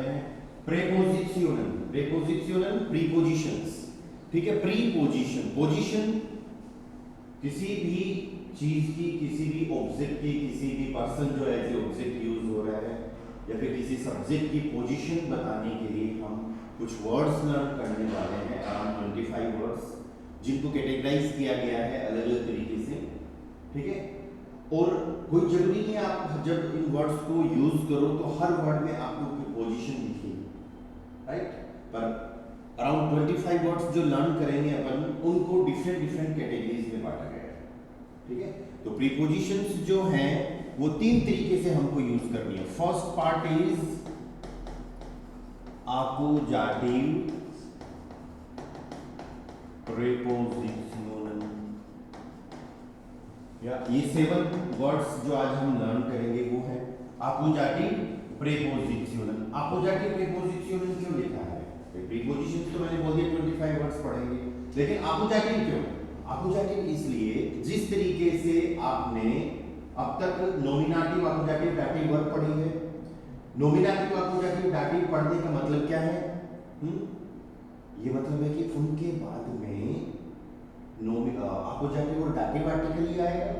आते हैं prepositional. Prepositional prepositions, ठीक है। प्रीपोजिशन, पोजीशन किसी भी चीज की, किसी भी ऑब्जेक्ट की, किसी भी पर्सन जो एज ए ऑब्जेक्ट यूज हो रहा है, या फिर किसी सब्जेक्ट की पोजीशन बताने के लिए हम कुछ वर्ड्स लर्न करने वाले हैं, अराउंड 25 वर्ड्स, जिनको कैटेगराइज किया गया है अलग अलग तरीके से, ठीक है। और कोई जरूरी नहीं आप जब इन वर्ड्स को यूज करो तो हर वर्ड में आपको कोई पोजीशन दिखेगी, राइट। पर अराउंड 25 वर्ड्स जो लर्न करेंगे अपन, उनको डिफरेंट डिफरेंट कैटेगरीज में बांटा गया है, ठीक है। तो प्रीपोजिशंस जो हैं वो 3 तरीके से हमको यूज करनी है। फर्स्ट पार्ट इज आकुजाटिव प्रीपोजिशनल, या ये 7 वर्ड्स जो आज हम लर्न करेंगे वो है आकुजाटिव प्रीपोजिशनल। आकुजाटिव प्रीपोजिशनल क्यों लिखा है? प्रीपोजिशंस तो मैंने बोल दिया 25 वर्ड्स पढ़ेंगे, लेकिन आकुजाटिव क्यों? आकुजाटिव इसलिए जिस तरीके से आपने अब तक नॉमिनेटिव, आकुजाटिव, दाटिव वर्ब पढ़ी है। नॉमिनेटिव, आकुजाटिव, दाटिव पढ़ने का मतलब क्या है? ये मतलब है कि उनके बाद में आकुजाटिव और दाटिव आर्टिकल ही आएगा,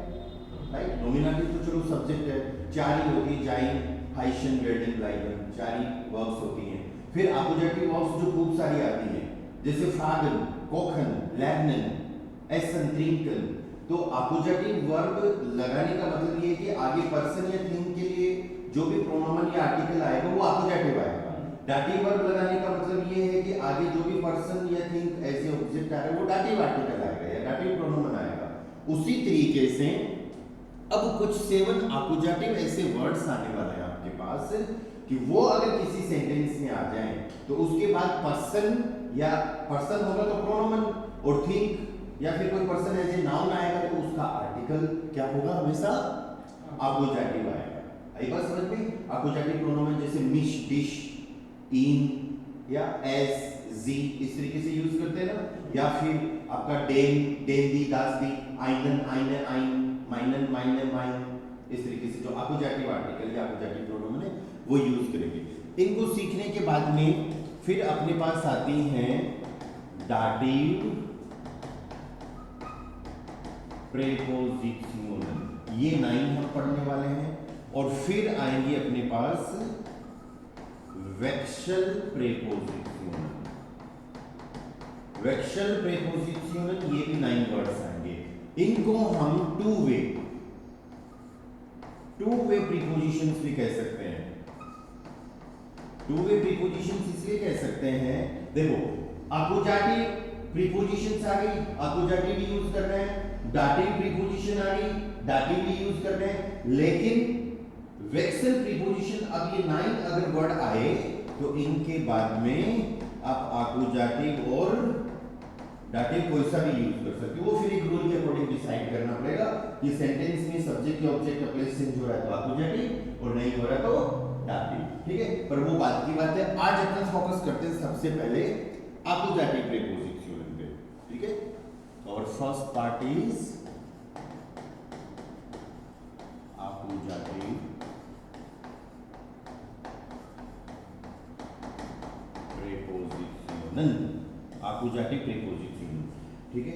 राइट। नॉमिनेटिव तो चलो सब्जेक्ट है, 4 ही होती है, जाइन, हाइशन, वेडिंग, लाइवन, 4 ही वर्ब्स होती हैं। फिर आकुजाटिव वर्ब्स जो खूब सारी आती हैं, जैसे फ्रागन, कोखन, लैगनन, एसन, ट्रिंकल। तो आकुजाटिव वर्ब लगाने का मतलब ये है कि आगे पर्सन या थिंग के लिए जो भी प्रोनोमन या आर्टिकल आएगा वो आकुजाटिव आएगा। डाटिव वर्ब लगाने का मतलब ये है कि आगे जो भी पर्सन या थिंग एज ए ऑब्जेक्ट आ रहा है वो डाटिव आर्टिकल आएगा या डाटिव प्रोनोमन आएगा। उसी तरीके से अब कुछ 7 आकुजाटिव ऐसे वर्ड्स आने वाले हैं आपके पास कि वो अगर किसी सेंटेंस में आ जाएं तो उसके बाद पर्सन, या पर्सन होगा तो प्रोनोमन, और थिंक या फिर कोई पर्सन एज ए नाउन आएगा तो उसका आर्टिकल क्या होगा? हमेशा आकुजाटिव आएगा। आई बात समझ में? आकुजाटिव प्रोनोमन जैसे मिश, डिश, इन या एस, जी इस तरीके से यूज करते हैं ना, या फिर आपका डेन, डेंदी, दासदी, आइनन, आइने, आइन, माइनन, माइने, माइन, इस तरीके से जो आकुजाटिव आर्टिकल या आकुजाटिव प्रोनोमन है वो यूज करेंगे। इनको सीखने के बाद में फिर अपने पास आती हैं दाटिव प्रीपोजिशनल, ये 9 हम पढ़ने वाले हैं। और फिर आएंगे अपने पास वेक्शल प्रीपोजिशनल। वेक्शल प्रीपोजिशनल ये भी 9 वर्ड्स आएंगे। इनको हम टू वे प्रीपोजिशंस भी कह सकते हैं। टू वे प्रीपोजिशंस इसलिए कह सकते हैं, देखो आकुजाटिव प्रीपोजिशंस आ गई, आकुजाटिव भी यूज कर रहे हैं, दाटिव प्रीपोजिशन आ गई, दाटिव भी यूज कर रहे हैं, लेकिन वेक्सल प्रीपोजिशन अब ये 9 अगर वर्ड आए तो इनके बाद में आप आकुजाटिव और दाटिव कोई सा भी यूज कर सकते हो। वो फिर एक रूल के अकॉर्डिंग डिसाइड करना पड़ेगा कि सेंटेंस में सब्जेक्ट या ऑब्जेक्ट का प्लेस चेंज हो रहा है तो आकुजाटिव, और नहीं हो रहा तो दाटिव, ठीक है। पर वो बात की बात है, आज अपन फोकस करते हैं सबसे पहले आकुजाटिव प्रीपोजिशन पे, ठीक है। और फर्स्ट पार्ट इज आकुजाटिव प्रीपोजिशनल। आकुजाटिव प्रीपोजिशनल, ठीक है।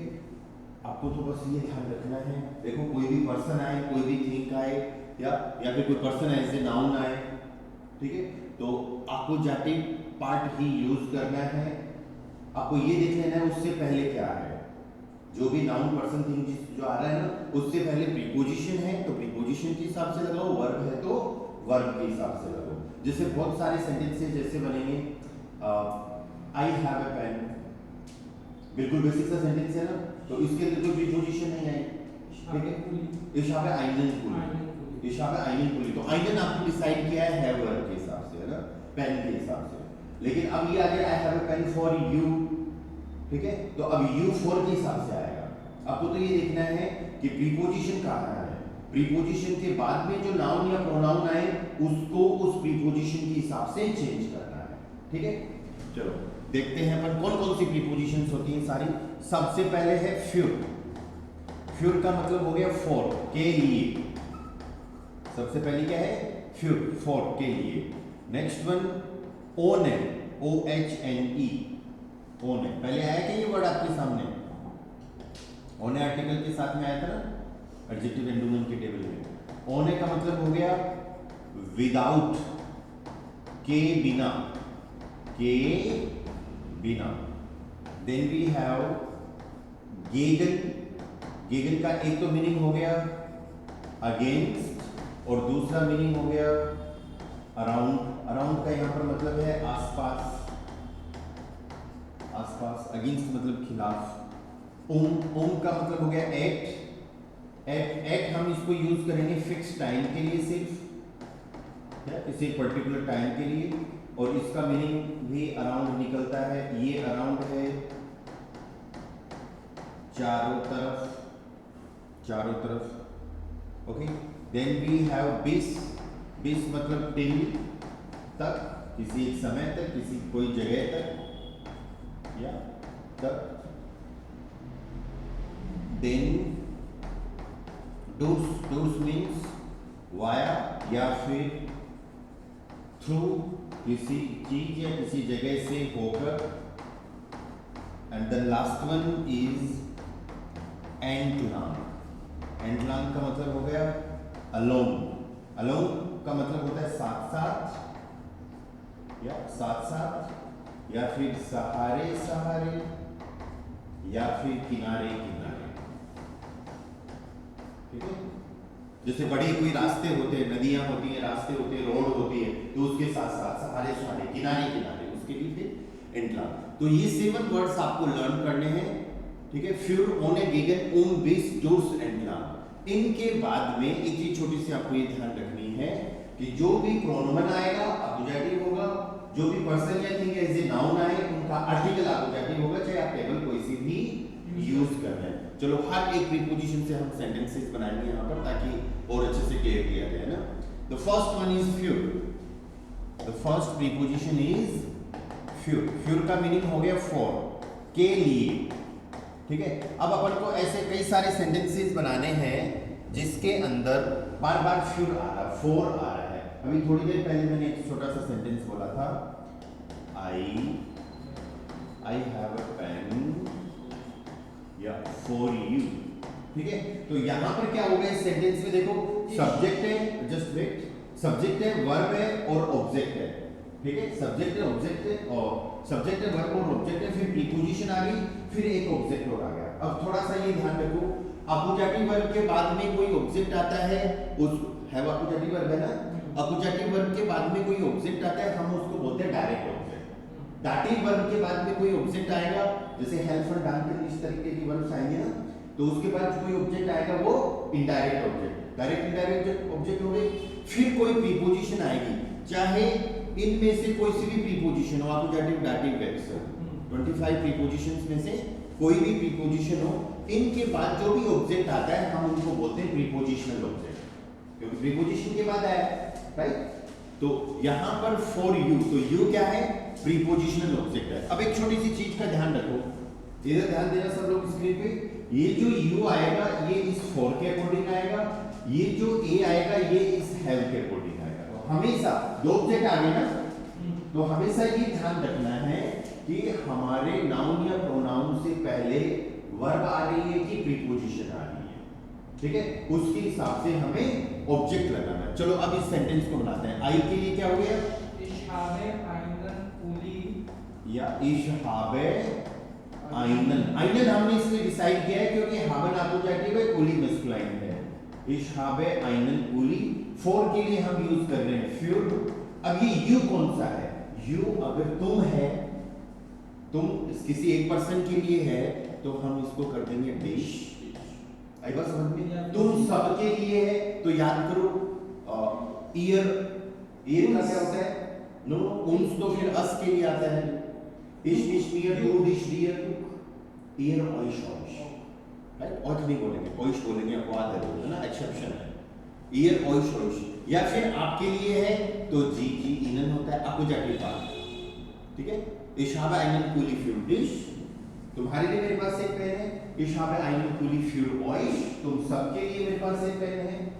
आपको तो बस ये ध्यान रखना है, देखो कोई भी पर्सन आए, कोई भी थिंग आए, या फिर कोई पर्सन ऐसे नाउन आए, ठीक है, तो आकुजाटिव पार्ट ही यूज करना है। आपको ये देख लेना है उससे पहले क्या है, जो भी नाउन पर्सन थिंग जो आ रहा है ना, उससे पहले प्रीपोजिशन है तो प्रीपोजिशन के हिसाब से लगाओ, वर्ब है तो वर्ब के हिसाब से लगाओ। जैसे बहुत सारे सेंटेंसेस जैसे बनेंगे, आई हैव ए पेन, बिल्कुल बेसिक सा सेंटेंस है ना, तो इसके अंदर कोई प्रीपोजिशन नहीं आई, ठीक है। इशाबे आइनन कुली, इशाबे आइनन कुली, तो आइनन आपने डिसाइड किया है वर्ब के हिसाब से, है ना, पेन के हिसाब से। लेकिन अब ये आ गया I have a pen for you, ठीक है, तो अब यू फॉर के हिसाब से आएगा। आपको तो ये देखना है कि प्रीपोजिशन कहाँ है, प्रीपोजिशन के बाद में जो नाउन या प्रोनाउन आए उसको उस प्रीपोजिशन के हिसाब से चेंज करना है, ठीक है। चलो देखते हैं अपन कौन कौन सी प्रीपोजिशंस होती हैं सारी। सबसे पहले है फ्यूर। फ्यूर का मतलब हो गया फॉर, के लिए। सबसे पहले क्या है? फ्यूर, फॉर, के लिए। नेक्स्ट वन ओन है, OHNE, ओन है। पहले आया क्या ये वर्ड आपके सामने? ओन आर्टिकल के साथ में आया था ना, एडजेक्टिव एंडोनिम के टेबल में। ओन का मतलब हो गया विदाउट, के बिना, के बिना। देन वी हैव गेगन, गेगन का एक तो मीनिंग हो गया अगेंस्ट और दूसरा मीनिंग हो गया अराउंड। अराउंड का यहां पर मतलब है आसपास, आसपास। अगेंस्ट मतलब खिलाफ। ओम का मतलब हो गया एट। एट हम इसको यूज करेंगे फिक्स टाइम के लिए, सिर्फ किसी पर्टिकुलर टाइम के लिए, और इसका मीनिंग भी अराउंड निकलता है। ये अराउंड है चारों तरफ, चारों तरफ। ओके, देन वी हैव बिस। बिस मतलब टिल, तक, किसी एक समय तक, किसी कोई जगह तक या तक। देन डूर्स, डूर्स मीन्स वाया या फिर थ्रू, किसी चीज या किसी जगह से होकर। And the last one is एंटलांग। एंटलांग का मतलब हो गया अलोन। अलोन का मतलब होता है साथ साथ, या साथ साथ, या फिर सहारे सहारे, या फिर किनारे किनारे। ठीक है, जैसे बड़े कोई रास्ते होते हैं, नदियां होती हैं, रास्ते होते हैं, रोड होती है, तो उसके साथ साथ सहारे सहारे, किनारे किनारे, उसके लिए फिर एंटलांग। तो ये 7 वर्ड्स आपको लर्न करने हैं। ठीक है, फ्यूर, ओने, गेगन, ओम, बिस, डूर्स, एंटलांग। इनके बाद में एक चीज छोटी सी आपको ये ध्यान रखनी है कि जो भी प्रोनोमन आएगा अक्यूजेटिव होगा, जो भी पर्सन या थिंग एज ए नाउन आए उनका आर्टिकल अक्यूजेटिव होगा, चाहे आप टेबल कोई सी भी यूज कर रहे हैं। चलो हर एक प्रीपोजिशन से हम सेंटेंसेस बनाएंगे यहाँ पर, ताकि और अच्छे से क्लियर किया जाए ना। द फर्स्ट वन इज फ्यूर। द फर्स्ट प्रीपोजिशन इज फ्यूर। फ्यूर का मीनिंग हो गया फॉर, के लिए। ठीक है, अब अपन को ऐसे कई सारे सेंटेंसेस बनाने हैं जिसके अंदर बार बार फ्यूर आ रहा है, फॉर आ रहा है। अभी थोड़ी देर पहले मैंने एक छोटा सा सेंटेंस बोला था, आई हैव अ पेन या फॉर यू। ठीक है, तो यहां पर क्या होगा इस सेंटेंस में, देखो सब्जेक्ट है, जस्ट वेट, सब्जेक्ट है, वर्ब है और ऑब्जेक्ट है। ठीक है, सब्जेक्ट है, ऑब्जेक्ट है, और सब्जेक्ट है, वर्ब और ऑब्जेक्ट है, फिर प्रीपोजिशन आ गई, फिर एक ऑब्जेक्ट और आ गया। अब थोड़ा सा ये ध्यान रखो, अक्यूजेटिव वर्ब के बाद में कोई ऑब्जेक्ट आता है, उस हैव अक्यूजेटिव वर्ब है ना, अक्यूजेटिव वर्ब के बाद में कोई ऑब्जेक्ट आता है, हम उसको बोलते हैं डायरेक्ट ऑब्जेक्ट। दाटिव वर्ब के बाद में कोई ऑब्जेक्ट आएगा, जैसे हेल्प और डांट, इस तरीके की वर्ब्स आएंगे ना, तो उसके बाद कोई ऑब्जेक्ट आएगा वो indirect object. Direct indirect object हो गई, फिर कोई प्रीपोजिशन आएगी, चाहे इनमें से कोई सी भी प्रीपोजिशन हो, अक्यूजेटिव, डाटिव, वेक्सल, 25 प्रीपोजिशंस में से कोई भी प्रीपोजिशन हो, इनके बाद जो भी ऑब्जेक्ट आता है हम उनको बोलते हैं प्रीपोजिशनल ऑब्जेक्ट, क्योंकि प्रीपोजिशन के बाद आया, राइट। तो यहां पर फॉर यू, तो यू क्या है, प्रीपोजिशनल ऑब्जेक्ट है। अब एक छोटी सी चीज का ध्यान रखो, इधर ध्यान देना सब लोग स्क्रीन पे, ये जो यू आएगा ये इस फॉर के अकॉर्डिंग आएगा, ये जो ए आएगा ये इस हैव के अकॉर्डिंग आएगा। तो हमेशा दो ऑब्जेक्ट आ गए ना, तो हमेशा ये ध्यान रखना है कि हमारे नाउन या प्रोनाउन से पहले वर्ब आ रही है कि प्रीपोजिशन आ रही है। ठीक है, उसके हिसाब से हमें ऑब्जेक्ट लगाना है। चलो अब इस सेंटेंस को बनाते हैं। आई के लिए क्या हो गया, इशहाबे आइनन कुली, या इशहाबे आइनन। आइनन हमने इसलिए डिसाइड किया है क्योंकि हाबन अक्यूजेटिव है, कुली मस्कुलाइन है। इशहाबे आइनन कुली, फॉर के लिए हम यूज कर रहे हैं फ्यूर। अब ये यू कौन सा है, यू अगर तुम है, तुम किसी एक पर्सन के लिए है, तो हम इसको कर देंगे डिश। आई बात समझ में, तुम सबके लिए है, तो याद करो ईयर, ईयर का क्या होता है, नो, उन्स तो फिर अस के लिए आता है। इश इश ईयर, डू डिश डियर, ईयर ऑइश ऑइश, राइट। ऑइश नहीं बोलेंगे, ऑइश बोलेंगे, अपवाद है ना, एक्सेप्शन है। ईयर ऑइश ऑइश, या फिर आपके लिए है तो जी जी इनन होता है, अक्यूजेटिव पार्ट। ठीक है, इशहाबे आइनन कुली फ्यूर डिश, तुम्हारे लिए मेरे पास एक पेन है। इशहाबे आइनन कुली फ्यूर ऑइश, तुम सबके लिए मेरे पास एक पेन है।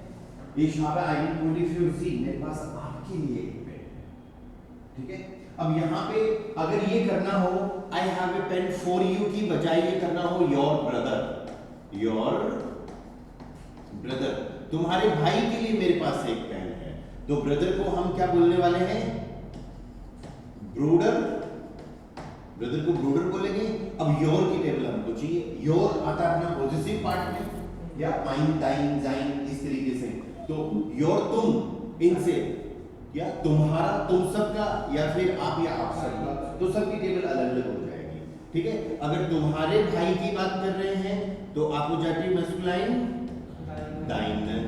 इशहाबे आइनन कुली फ्यूर जी, मेरे पास आपके लिए एक पेन है। ठीक है, अब यहाँ पे अगर ये करना हो I have a pen for you की बजाय ये करना हो योर ब्रदर, तुम्हारे भाई के लिए मेरे पास एक पेन है, तो ब्रदर को हम क्या बोलने वाले हैं? ब्रूडर बोलेंगे। अब योर की टेबल हमको चाहिए, योर आता है अपना पॉजिटिव पार्ट में, या माइन दाइन जाइन इस तरीके से, तो योर तुम इनसे, या तुम्हारा तुम सबका, या फिर आप या आप सबका, तो सबकी टेबल अलग अलग हो जाएगी। ठीक है, अगर तुम्हारे भाई की बात कर रहे हैं तो अपोजिटिव मस्कुलाइन दाइनन,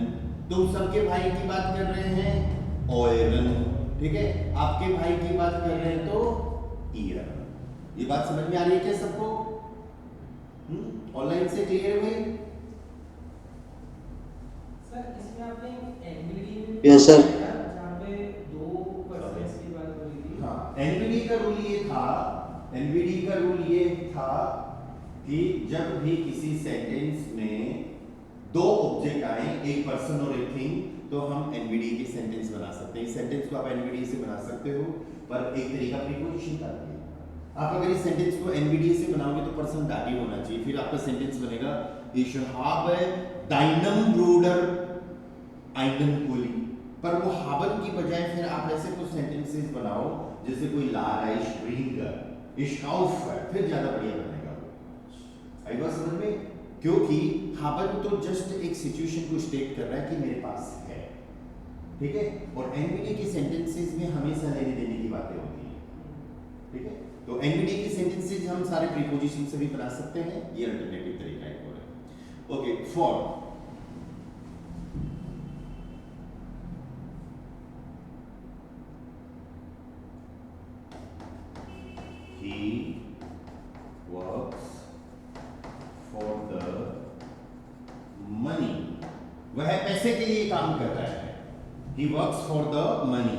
तुम सबके भाई की बात कर रहे हैं ऑयरन। ठीक है, आपके भाई की बात कर रहे हैं तो ईयर। ये बात समझ में आ रही है क्या सबको? ऑनलाइन से क्लियर हुई? सर इसमें आपने एनवीडी यस सर। जहाँ पे 2% की बात हो रही थी। हाँ, एनवीडी का रूल ये था कि जब भी किसी सेंटेंस में दो ऑब्जेक्ट आए, एक पर्सन और एक थिंग, तो हम एनवीडी के सेंटेंस बना सकते हैं। इस सेंटेंस को आप एनवीडी से बना सकते हो, पर एक तरीका प्रीपोजिशन का है। आप अगर इस सेंटेंस को एनवीडी से बनाओगे तो पर्सन दादी होना चाहिए, फिर आपका सेंटेंस बनेगा ich habe deinem Bruder einen Pulli। पर वो haben की बजाय फिर आप ऐसे कुछ सेंटेंसेस बनाओ जैसे कोई ला रहा है, ich bringe, ich kaufe, फिर ज्यादा बढ़िया बनेगा। आई बात समझ में? क्योंकि haben तो जस्ट एक सिचुएशन को स्टेट कर रहा है कि मेरे पास है। ठीक है, और एनवीडी के सेंटेंसेस में हमेशा लेने देने की बातें होती हैं। ठीक है, तो एनवीडी के सेंटेंसेस हम सारे प्रीपोजिशन से भी बना सकते हैं, ये अल्टरनेटिव तरीका है। Okay, for he works for the money, वह पैसे के लिए काम कर रहा है। he works for the money,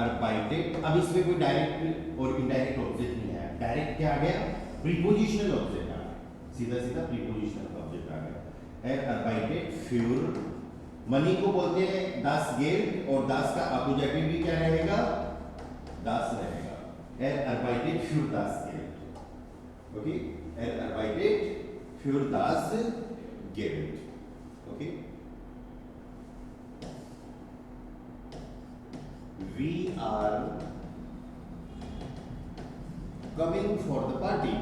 arbeitet। अब इसमें कोई डायरेक्ट और इनडायरेक्ट ऑब्जेक्ट नहीं है, डायरेक्ट क्या आ गया? प्रीपोजिशनल ऑब्जेक्ट आ गया, सीधा प्रीपोजिशनल ऑब्जेक्ट आ गया। arbeitet für, मनी को बोलते हैं das Geld, और das का अपोजिटिव भी क्या रहेगा? das रहेगा। arbeitet für das Geld। Okay, arbeitet für das Geld। Okay, we are coming for the party,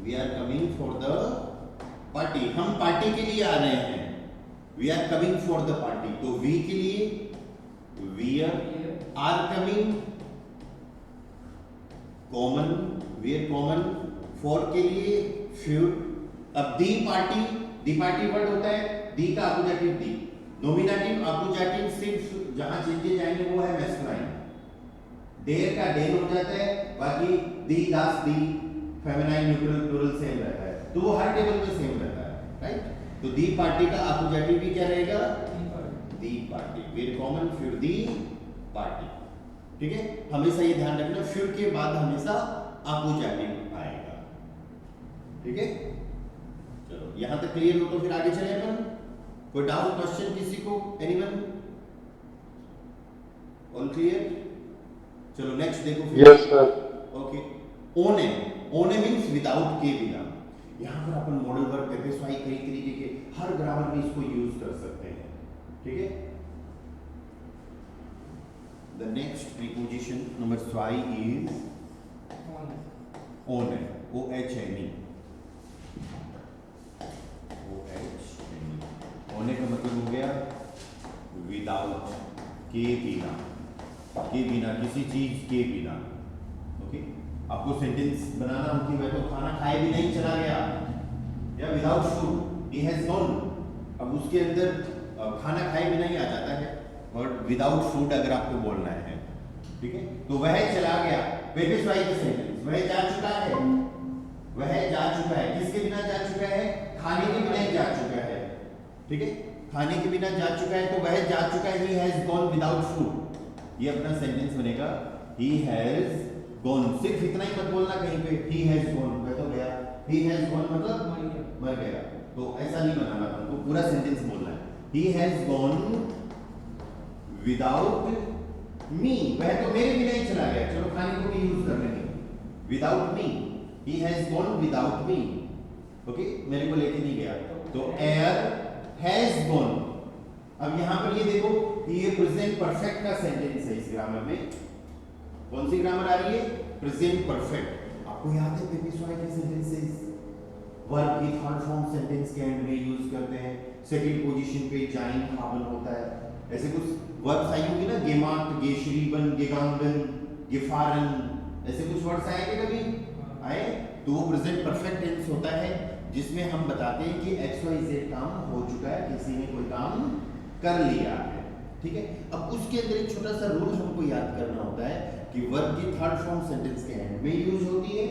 we are coming for the party, हम पार्टी के लिए आ रहे हैं। we are coming for the party, तो we के लिए we are coming, common, we are common, for के लिए few। अब the party वर्ड होता है, the का अपोजिटिव the, नॉमिनेटिव अपोजिटिव सिर्फ जहां चेंजेस आएंगे वो है मैस्कुलाइन। देर का डेन हो जाता है, बाकी दी दास दी, फेमिनाइन न्यूट्रल प्लूरल सेम रहता है, तो वो हर टेबल में सेम रहता है। राइट, तो दी पार्टी का अपोजिटिव भी क्या रहेगा? दी पार्टी, वेरी कॉमन, फिर दी पार्टी। ठीक है, हमेशा ये ध्यान रखना, फिर के बाद हमेशा अपोजिटिव आएगा। ठीक है, चलो यहां तक क्लियर हो तो फिर आगे चले अपन। कोई डाउट, क्वेश्चन किसी को? एनीवन? All clear? चलो नेक्स्ट देखो फिर। Yes sir. ओके, ओने मींस विदाउट के, बिना। यहां पर अपन मॉडल वर्ब पेपेस्वाई कई तरीके के हर ग्रामर में इसको यूज कर सकते हैं। ठीक है, the next preposition number 5 is own, O H N E, होने का मतलब हो गया विदाउट, के बिना, किसी चीज के बिना। ओके, आपको सेंटेंस बनाना हो कि वह तो खाना खाए भी नहीं चला गया, या without food he has gone. अब उसके अंदर खाना खाए भी नहीं आ जाता है, और विदाउट फूड अगर आपको बोलना है, ठीक है, तो वह चला गया, पेपेस्वाई का सेंटेंस, वह जा चुका है, किसके बिना जा चुका है? खाने के बिना ही जा चुका है। ठीक है, खाने के बिना जा चुका है, तो वह जा चुका है, he has gone without food। ये अपना सेंटेंस बनेगा he has gone। सिर्फ इतना ही मत बोलना कहीं पे he has gone, वह तो गया, he has gone मतलब मर गया, तो ऐसा नहीं बनाना, हमको पूरा सेंटेंस बोलना है। he has gone without me, वह तो मेरे बिना ही चला गया, चलो खाने को भी यूज कर लेंगे, without me, he has gone without me, okay, मेरे को लेके नहीं गया, तो एयर हैज गॉन। अब यहां पर ये देखो ये प्रेजेंट परफेक्ट का सेंटेंस है, इस ग्रामर में कौन सी ग्रामर आ रही है, प्रेजेंट परफेक्ट। आपको याद है प्रीवियस वाले के सेंटेंसेस वर्ब की थर्ड फॉर्म सेंटेंस के एंड में यूज करते हैं, सेकंड पोजीशन पे जाइन haben होता है, ऐसे कुछ वर्ब्स आई होंगी ना, gemacht, geschrieben, gegangen, gefahren, ऐसे कुछ वर्ड्स आएंगे कभी आए, तो वो प्रेजेंट परफेक्ट टेंस होता है जिसमें हम बताते हैं कि XYZ काम हो चुका है, किसी ने कोई काम कर लिया है, ठीक है। अब उसके अंदर एक छोटा सा रूल हमको याद करना होता है कि वर्ब की थर्ड फॉर्म सेंटेंस के एंड में यूज होती है,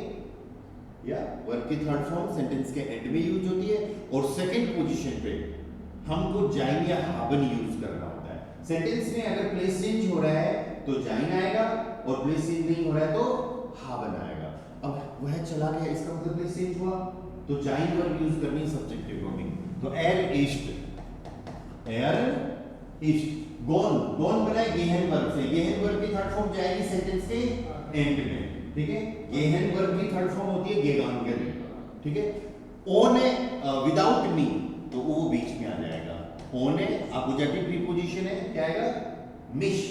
या वर्ब की थर्ड फॉर्म सेंटेंस के एंड में यूज होती है, और सेकंड पोजीशन पे हमको जाइन या haben यूज करना होता है। सेंटेंस में अगर प्लेस चेंज हो रहा है तो जाइन आएगा, और प्लेस चेंज नहीं हो रहा है तो haben आएगा। अब वह चला गया, इसका मतलब प्लेस चेंज हुआ, तो जाइन वर्ब यूज करनी सब्जेक्टिव वर्बिंग, तो er ist, er ist, gone, gone बना है gehen वर्ब से, gehen वर्ब की थर्ड फॉर्म जाएगी सेंटेंस के एंड में, ठीक है। gehen वर्ब की थर्ड फॉर्म होती है gegangen, ठीक है। ohne विदाउट मी, तो वो बीच में आ जाएगा, ohne अपोजिटिव प्रीपोजिशन है, क्या आएगा mich,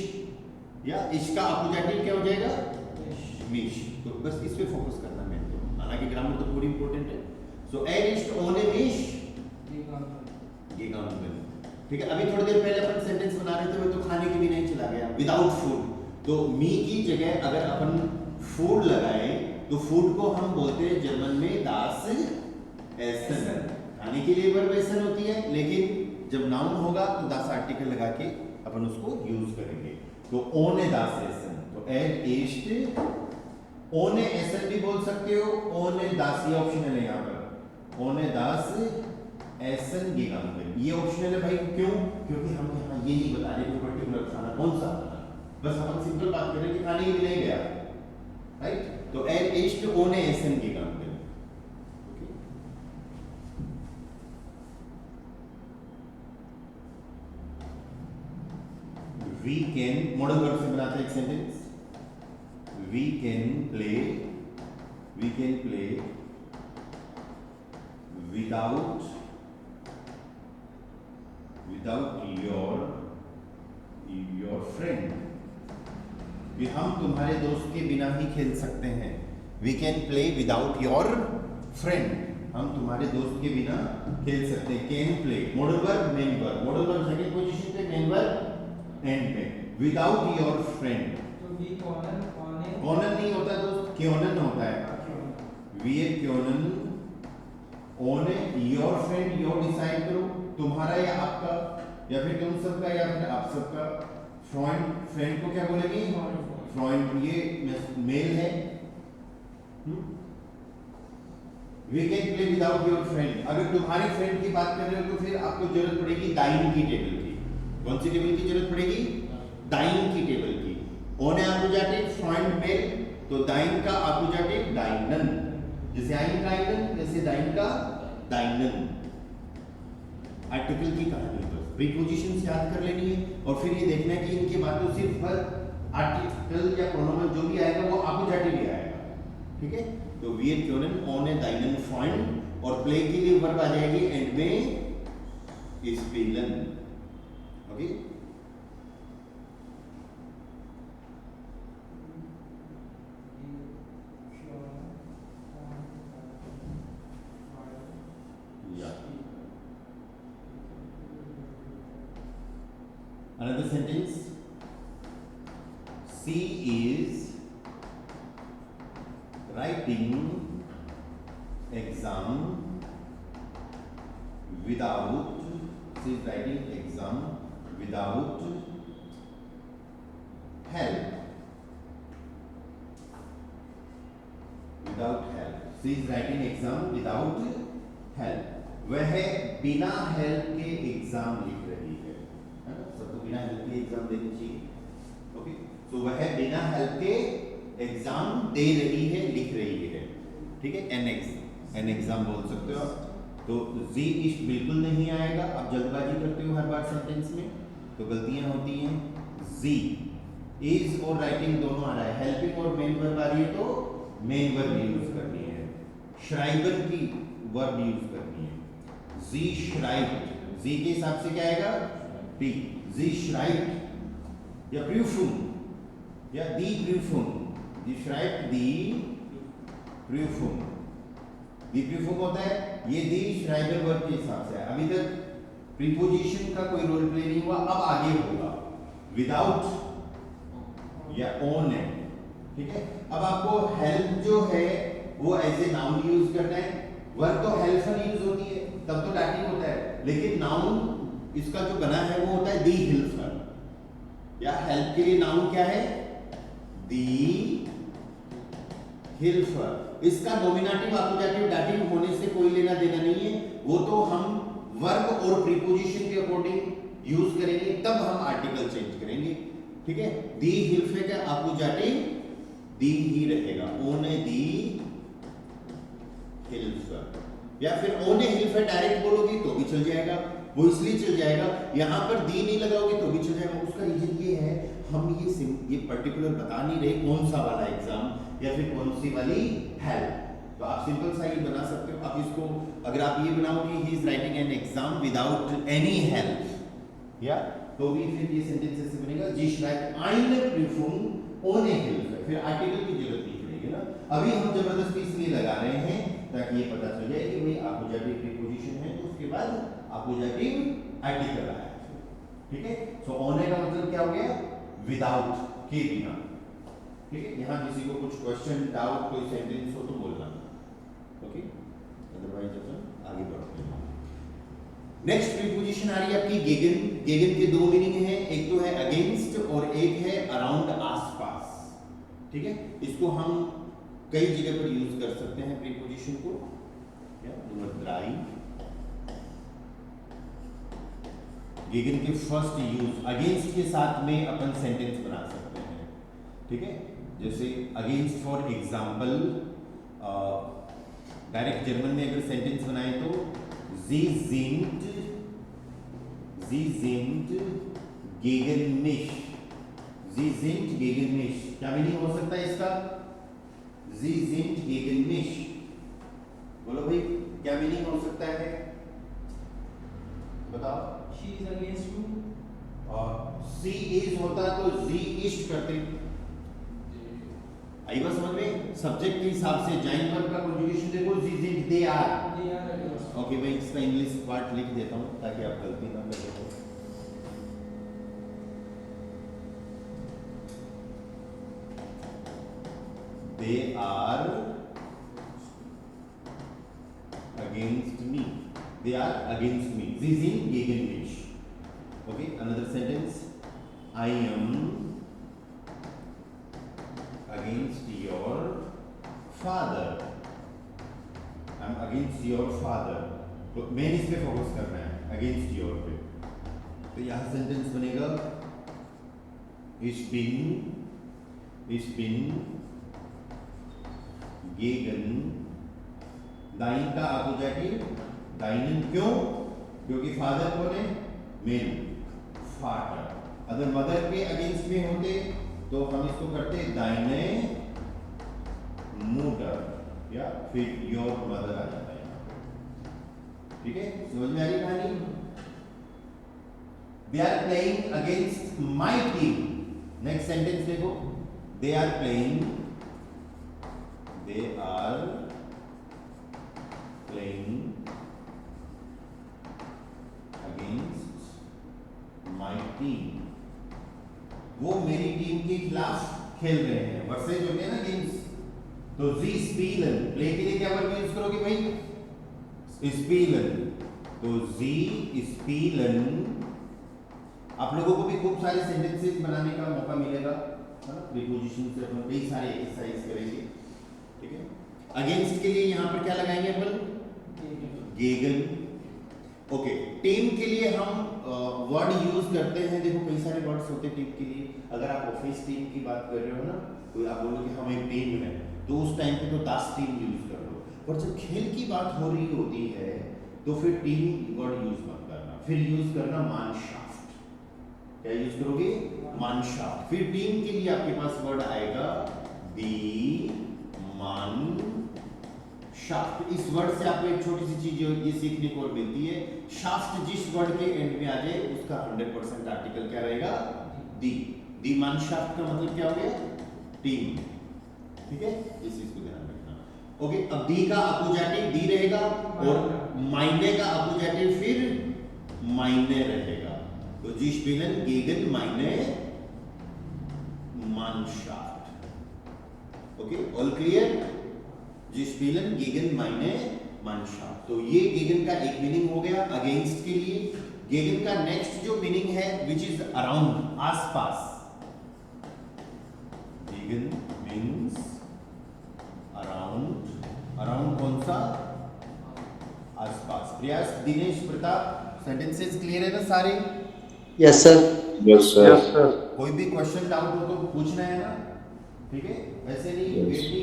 या इसका अपोजिटिव क्या हो जाएगा mich, तो बस इस पे फोकस करना है तो, हालांकि ग्रामर तो पूरी इंपॉर्टेंट है। सो er ist ohne mich gegangen, ठीक है। अभी थोड़ी देर पहले अपन सेंटेंस बना रहे थे, वो तो खाने के भी नहीं चला गया, विदाउट फूड, तो मी की जगह अगर अपन फूड लगाए तो फूड को हम बोलते हैं जर्मन में दास एसन, खाने के लिए वर्ब एसन होती है, लेकिन जब नाउन होगा तो दास आर्टिकल लगा के अपन उसको यूज करेंगे, तो ohne das essen, तो er ist, ohne essen भी बोल सकते हो, ohne das ये ऑप्शनल है यहाँ पर, ohne das एसन gegangen, ये ऑप्शनल है भाई, क्यों, क्योंकि हम यहाँ ये नहीं बता रहे कि पर्टिकुलर खाना कौन सा खाना, बस हम सिंपल बात कर रहे हैं कि खाने के लिए नहीं गया, राइट, तो er ist ohne essen gegangen, okay. We can modal verb से बनाते हैं एक sentence, we can play without your friend, कि हम तुम्हारे दोस्त के बिना ही खेल सकते हैं, we can play without your friend, हम तुम्हारे दोस्त के बिना खेल सकते हैं, can play modal verb main verb, modal verb second position पे, मेन वर्ब एंड पे, without your friend, तो वी कॉनन नहीं होता दोस्त, क्योनन होता है, we क्योनन, ohne your friend, your decide करो तुम्हारा या आपका, या फिर तुम सबका या फिर आप सबका, फ्रेंड को क्या बोलेंगे, फ्रेंड, ये मेल है, we can play without your friend, अगर तुम्हारे फ्रेंड की बात कर रहे हो तो फिर आपको जरूरत पड़ेगी दाइन की टेबल की, कौन सी टेबल की जरूरत पड़ेगी, दाइन की टेबल की, ohne अपोजिटिव फ्रेंड मेल, तो दाइन का अपोजिटिव दाइनन, जैसे आइन दाइनन जैसे दाइन का दाइनन, आर्टिकल की कहानी, बस प्रीपोजिशंस याद कर लेनी है, और फिर ये देखना है कि इनके बाद तो सिर्फ आर्टिकल या प्रोनोमन जो भी आएगा वो अपोजिटिव ही आएगा, ठीक है। तो वी क्योनन ohne deinen Freund, और प्ले के लिए वर्ब आ जाएगी एंड में spielen, okay. Another sentence, she is writing exam without help, she is writing exam without help, वह बिना हेल्प के एग्जाम लिख रही है ना, सबको बिना हेल्प के एग्जाम देनी चाहिए, ओके। तो वह बिना हेल्प के एग्जाम दे रही है, लिख रही है, ठीक है। एन एग्जाम बोल सकते हो आप, तो जी इस्ट बिल्कुल नहीं आएगा, आप जल्दबाजी करते हो हर बार सेंटेंस में तो गलतियां होती हैं, जी, इज और राइटिंग दोनों आ रहा है, हेल्पिंग और मेन वर्ब आ रही है तो मेन वर्ब यूज करनी है, श्राइबर की वर्ब यूज करनी है। जी श्राइब्ड, जी के हिसाब से क्या आएगा बी, जी श्राइब्ड या प्रूफुम या दी प्रूफुम, जी श्राइब्ड दी प्रूफुम, दी प्रूफुम होता है ये दी श्राइबर वर्ब के हिसाब से है। अभी तक प्रीपोजिशन का कोई रोल प्ले नहीं हुआ, अब आगे होगा विदाउट या ऑन है, ठीक है। अब आपको हेल्प जो है वो एज ए नाउन यूज करना है, वर्ब तो हेल्पर यूज होती है तब तो डाटिंग होता है, लेकिन नाउन इसका जो बना है वो होता है दी हेल्पर, या हेल्प के लिए नाउन क्या है दी हेल्पर। इसका नॉमिनेटिव अपोजिटिव डाटिंग होने से कोई लेना देना नहीं है, वो तो हम वर्ब और प्रीपोजिशन के अकॉर्डिंग यूज करेंगे, तब हम आर्टिकल चेंज करेंगे, ठीक है। दी हिल्फे का अपोजिटिव दी ही रहेगा, ओने दी हिल्फर, या फिर ओने हिल्फर डायरेक्ट बोलोगी तो भी चल जाएगा, वो इसलिए चल जाएगा, यहां पर दी नहीं लगाओगे तो भी चल जाएगा। उसका रीजन ये है हम ये पर्टिकुलर बता नहीं रहे कौन सा वाला एग्जाम या फिर कौन सी वाली हेल्प, तो आप सिंपल सा ही बना सकते हो। आप इसको अगर आप ये बनाओगे he is writing an exam without any help, या तो भी फिर ये सेंटेंस ऐसे बनेगा जी schreibt eine Prüfung ohne Hilfe, फिर आर्टिकल की जरूरत नहीं पड़ेगी ना। अभी हम जबरदस्ती इसलिए लगा रहे हैं ताकि ये पता चल जाए कि भाई अपोजिटिव प्रीपोजिशन है तो उसके बाद अपोजिटिव आर्टिकल आया, ठीक है। सो ohne का मतलब क्या हो गया विदाउट, के बिना, ठीक है। यहाँ किसी को कुछ क्वेश्चन डाउट कोई सेंटेंस हो तो बोलना, ओके, अदरवाइज अपन आगे बढ़ते हैं। नेक्स्ट प्रीपोजिशन आ रही है आपकी गेगन। गेगन के दो मीनिंग है, एक तो है अगेंस्ट और एक है अराउंड आसपास, ठीक है। इसको हम कई जगह पर यूज कर सकते हैं प्रीपोजिशन को, नंबर 3 गेगन के फर्स्ट यूज अगेंस्ट के साथ में अपन सेंटेंस बना सकते हैं, ठीक है। जैसे against for example direct German में अगर सेंटेंस बनाए तो Sie sind gegen mich, Sie sind gegen mich, क्या मीनिंग हो सकता है इसका? Sie sind gegen mich, बोलो भाई क्या मीनिंग हो सकता है, बताओ। She is against you, और she is होता तो sie ist करते, आई बात समझ में। सब्जेक्ट के हिसाब से जॉइन वर्ब का कॉन्जुगेशन देखो, जी जिंक they are, they are against you. Okay मैं इसका इंग्लिश पार्ट लिख देता हूं ताकि आप गलती ना करें। They are against me, they are against me, जी जिंक गेगन मिश, okay. Another sentence, I am against your father, I'm against your father, तो मेन इस पे फोकस करना है against your पे, तो यहाँ सेंटेंस बनेगा ich bin gegen दाइन का अपोजिटिव दाइनन, क्यों? क्योंकि फादर कौन है मेन, फादर। अगर मदर के अगेंस्ट में होते तो हम इसको करते दाइने मुटर, या फिर योर मदर आ जाता है, ठीक है। समझ में आ रही कहानी? They are playing against my team. Next sentence देखो, they are playing against my team, वो मेरी टीम के खिलाफ खेल रहे हैं। वर्सेज होते हैं ना गेम्स, तो जी स्पीलन, प्ले के लिए क्या वर्ब यूज करोगे भाई? स्पीलन, तो जी स्पीलन। आप लोगों को भी खूब सारे सेंटेंसेस बनाने का मौका मिलेगा, प्रीपोजिशन से अपन कई सारे एक्सरसाइज करेंगे, ठीक है। अगेंस्ट के लिए यहाँ पर क्या लगाएंगे अपन? गेगन, ओके। टीम के लिए हम वर्ड यूज करते हैं, देखो कई सारे वर्ड्स होते हैं टीम के लिए। अगर आप ऑफिस टीम की बात कर रहे हो ना, तो आप बोलो कि हम एक टीम है, तो उस टाइम पे तो दास टीम यूज कर लो। पर जब खेल की बात हो रही होती है तो फिर टीम वर्ड यूज मत करना, फिर यूज करना मानशाफ्ट, क्या यूज करोगे? मानशाफ्ट। फिर टीम के लिए आपके पास वर्ड आएगा दी मानशाफ्ट। इस वर्ड से आपको एक छोटी सी चीज ये सीखने को और मिलती है, शाफ्ट जिस वर्ड के एंड में आ जाए उसका 100% आर्टिकल क्या रहेगा? दी। दी मानशाफ्ट का मतलब क्या हो गया? टीम। ठीक है, इस चीज को ध्यान रखना। ओके, अब दी का अपोजिटिव दी रहेगा और माइने का अपोजिटिव फिर माइने रहेगा। तो जी स्पिलन गेगन माइने मानशाफ्ट। Okay, all clear? जी स्पिलन गेगन माइने मानशाफ्ट। तो ये गेगन का एक मीनिंग हो गया अगेंस्ट के लिए। गेगन का नेक्स्ट जो मीनिंग है विच इज अराउंड, आसपास। गेगन मीन्स अराउंड। अराउंड कौन सा? आसपास। प्रयास, दिनेश, प्रताप, सेंटेंसेस क्लियर है ना सारे? Yes sir. Yes sir. कोई भी क्वेश्चन डाउट हो तो पूछना है ना, ठीक है? वैसे नहीं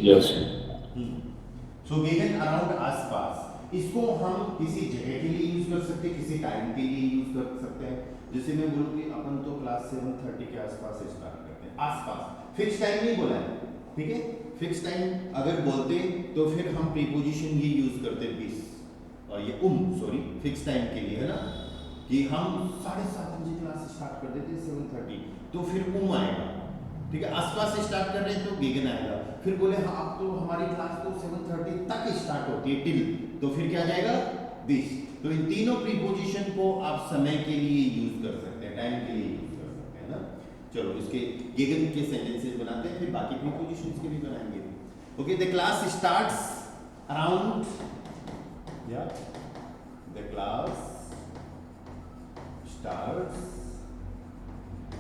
यस। सो गेगन अराउंड, आसपास। इसको हम किसी जगह के लिए यूज कर सकते हैं, किसी टाइम के लिए यूज कर सकते हैं। जैसे मैं बोलूं कि अपन तो क्लास 7:30 के आसपास स्टार्ट करते हैं, आसपास। फिक्स टाइम नहीं बोला है, ठीक है? फिक्स टाइम अगर बोलते तो फिर हम प्रीपोजिशन ये यूज करते 20 और ये सॉरी फिक्स टाइम के लिए, है ना? कि हम 7:30 बजे क्लास स्टार्ट कर देते 7:30, तो फिर आएगा, ठीक है? आसपास से स्टार्ट कर रहे हैं तो गेगन आएगा। फिर बोले हाँ अब तो हमारी क्लास तो 7:30 तक स्टार्ट होती है टिल, तो फिर क्या आ जाएगा? 20। तो इन तीनों प्रीपोजिशन को आप समय के लिए यूज कर सकते हैं, टाइम के लिए यूज कर सकते हैं ना। चलो इसके गेगन के सेंटेंसेस बनाते हैं, फिर बाकी प्रीपोजिशंस के भी बनाएंगे। Okay, the class starts around, या द क्लास स्टार्ट्स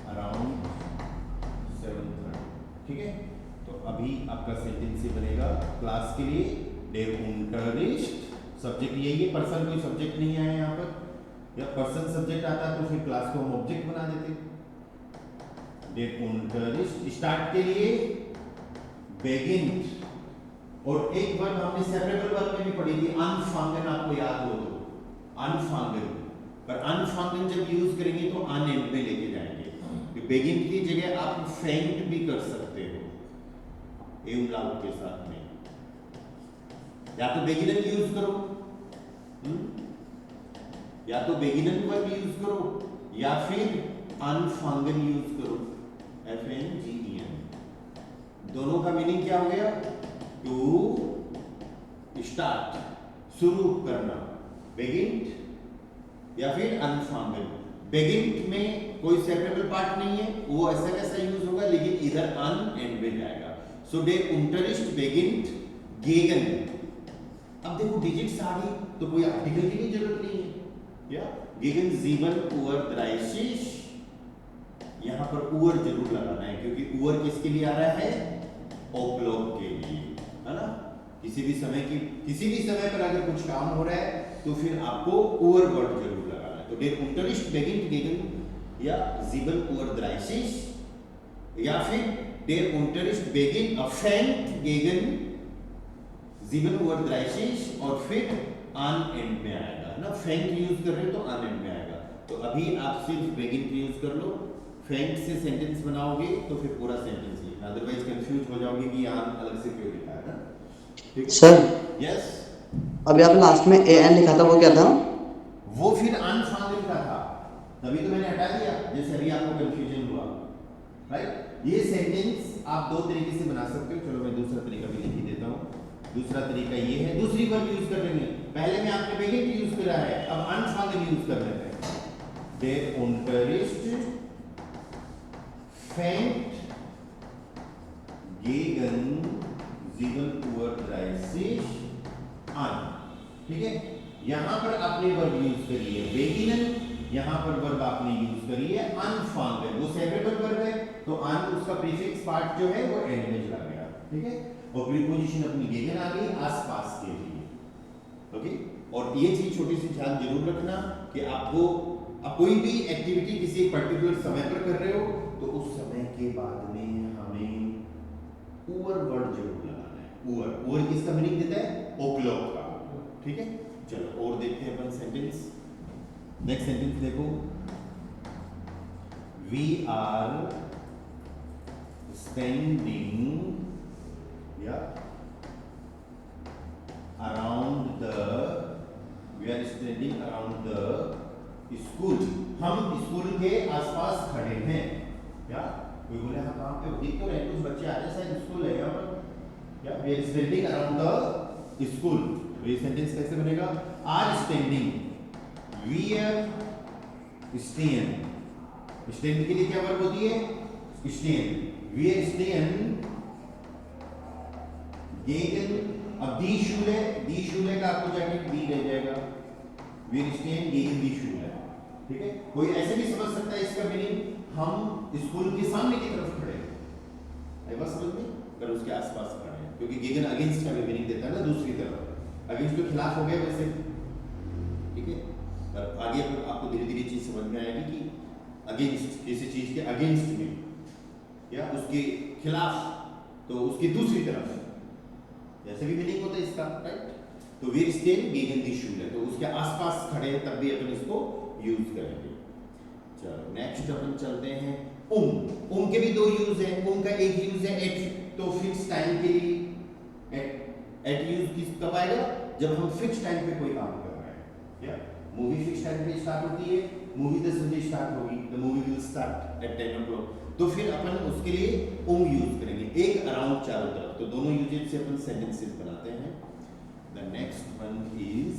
अराउंड 7:30, ठीक है? तो अभी आपका सेंटेंस ये बनेगा क्लास के लिए डेर unterricht, सब्जेक्ट यही है, पर्सन कोई सब्जेक्ट नहीं आया यहाँ पर, या पर्सन सब्जेक्ट आता तो फिर क्लास को हम ऑब्जेक्ट बना देते। डेर unterricht स्टार्ट के लिए beginnt, और एक वर्ब हमने सेपरेबल वर्ब में भी पढ़ी थी anfangen, आपको याद हो तो anfangen, पर anfangen जब यूज करेंगे तो अन एंड में लेके जाएंगे। बेगिन की जगह आप फेंट भी कर सकते हो एउलाउट के साथ में, या तो बेगिनन यूज करो, या तो बेगिनन वर्ब यूज करो, या फिर अनफांगन यूज करो, FNGEN। दोनों का मीनिंग क्या हो गया? टू स्टार्ट, शुरू करना, बेगिन या फिर अनफांगन। बेगिन में कोई सेपरेबल पार्ट नहीं है, वो ऐसा कैसा यूज होगा, लेकिन इधर अन एंड में जाएगा। सो डेर unterricht beginnt gegen। अब देखो डिजिट्स आ गई तो कोई आर्टिकल की भी जरूरत नहीं है, या gegen 7:30, यहां पर उवर जरूर लगाना है क्योंकि उवर किसके लिए आ रहा है? o'clock के लिए, है ना? किसी भी समय पर अगर कुछ काम हो रहा है तो फिर आपको उवर वर्ड जरूर लगाना है। तो डेर unterricht beginnt gegen या 7:30, या फिर der Unterricht fängt gegen 7:30 और फिर an एंड में आएगा ना। fängt यूज कर रहे हो तो an एंड में आएगा। तो अभी आप सिर्फ begin यूज कर लो, fängt से सेंटेंस बनाओगे तो फिर पूरा सेंटेंस लिखना, अदरवाइज कंफ्यूज हो जाओगे कि an अलग से क्यों लिखा है ना। ठीक है सर, यस, अभी आपने लास्ट में an लिखा था, वो क्या था? वो फिर अनफांगन का था, तभी तो मैंने हटा दिया, जैसे अभी आपको कंफ्यूजन हुआ, राइट? ये सेंटेंस आप दो तरीके से बना सकते हो। चलो मैं दूसरा तरीका भी लिख ही देता हूँ। दूसरा तरीका ये है, दूसरी वर्ब यूज कर लेंगे। पहले में आपने बेगिन यूज करा है, अब अनफांगन यूज कर लेते हैं। Der Unterricht fängt gegen 7:30 an, ठीक है? यहां पर आपने वर्ब यूज करी है बेगिनन, यहां पर वर्ब आपने यूज करी है अनफांगन। वो सेपरेबल वर्ब है तो अन उसका प्रीफिक्स पार्ट जो है वो एंड में चला गया, ठीक है? और प्रीपोजिशन अपनी गेगन आ गई आसपास के लिए, ओके? और ये चीज छोटी सी ध्यान जरूर रखना कि आपको अब कोई भी एक्टिविटी किसी एक पर्टिकुलर समय पर कर रहे हो तो उस समय के बाद में हमें ओवर वर्ड जरूर लगाना है। ओवर किसका मीनिंग देता है? o'clock का, ठीक है? चलो और देखते हैं अपन सेंटेंस। नेक्स्ट सेंटेंस देखो, वी आर स्टैंडिंग या अराउंड द स्कूल, हम स्कूल के आसपास खड़े हैं। या कोई बोले हाँ कहाँ पे देख तो रहे कुछ बच्चे आ रहे शायद स्कूल है यहाँ पर, या we are standing around the school. ये सेंटेंस कैसे बनेगा? Are standing, we are stand, stand के लिए क्या वर्ब होती है? स्टैंड, वी आर स्टैंड गेगन। अब दी शूले, दी शूले का आपको जाके दी रह जाएगा, वी आर स्टैंड गेगन दी शूले। ठीक है, कोई ऐसे भी समझ सकता है इसका मीनिंग हम स्कूल के सामने की तरफ खड़े हैं, आई बात समझ में, अगर उसके आसपास खड़े हैं, क्योंकि गेगन अगेंस्ट का भी मीनिंग देता है ना, दूसरी तरफ, अगेंस्ट के खिलाफ हो गया वैसे। ठीक है, और आगे आपको धीरे धीरे चीज समझ में आएगी कि अगेंस्ट किसी चीज के अगेंस्ट में या उसके खिलाफ, तो उसकी दूसरी तरफ जैसे भी मीनिंग होता है इसका, राइट। तो वी स्टेन गेगन दी शूले, तो उसके आसपास खड़े हैं तब भी अपन इसको यूज करेंगे। चलो नेक्स्ट अपन चलते हैं उम के भी दो यूज है। उम का एक यूज है एट, तो फिक्स टाइम के लिए एट यूज किस कब आएगा? जब हम फिक्स टाइम पे कोई काम कर रहे हैं। या मूवी फिक्स टाइम पे स्टार्ट होती है, मूवी 10 बजे स्टार्ट होगी, the movie will start at 10 o'clock, तो फिर अपन उसके लिए यूज करेंगे, एक अराउंड चारों तरफ। तो दोनों यूजेज से अपन सेंटेंसेस बनाते हैं। The next one is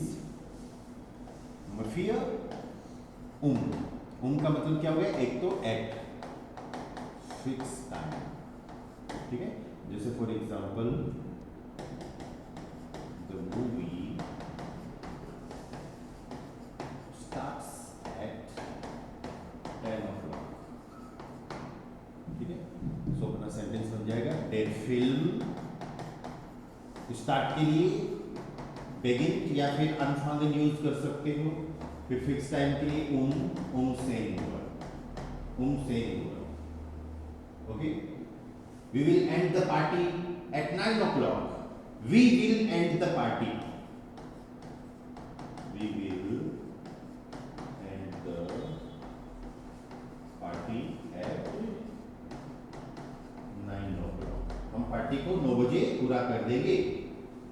mafia का मतलब क्या हो गया? एक तो एट, फिक्स टाइम। ठीक है, जैसे for example the movie starts at 10 o'clock। ठीक है, सो अपना सेंटेंस बन जाएगा दैट फिल्म स्टार्ट के लिए बिगिन या फिर अनफांगन यूज कर सकते हो, फिर फिक्स टाइम के लिए saying word. Okay, we will end the party at 9 o'clock, we will end the party, we will end the party at 9 o'clock, हम पार्टी को 9 बजे पूरा कर देंगे।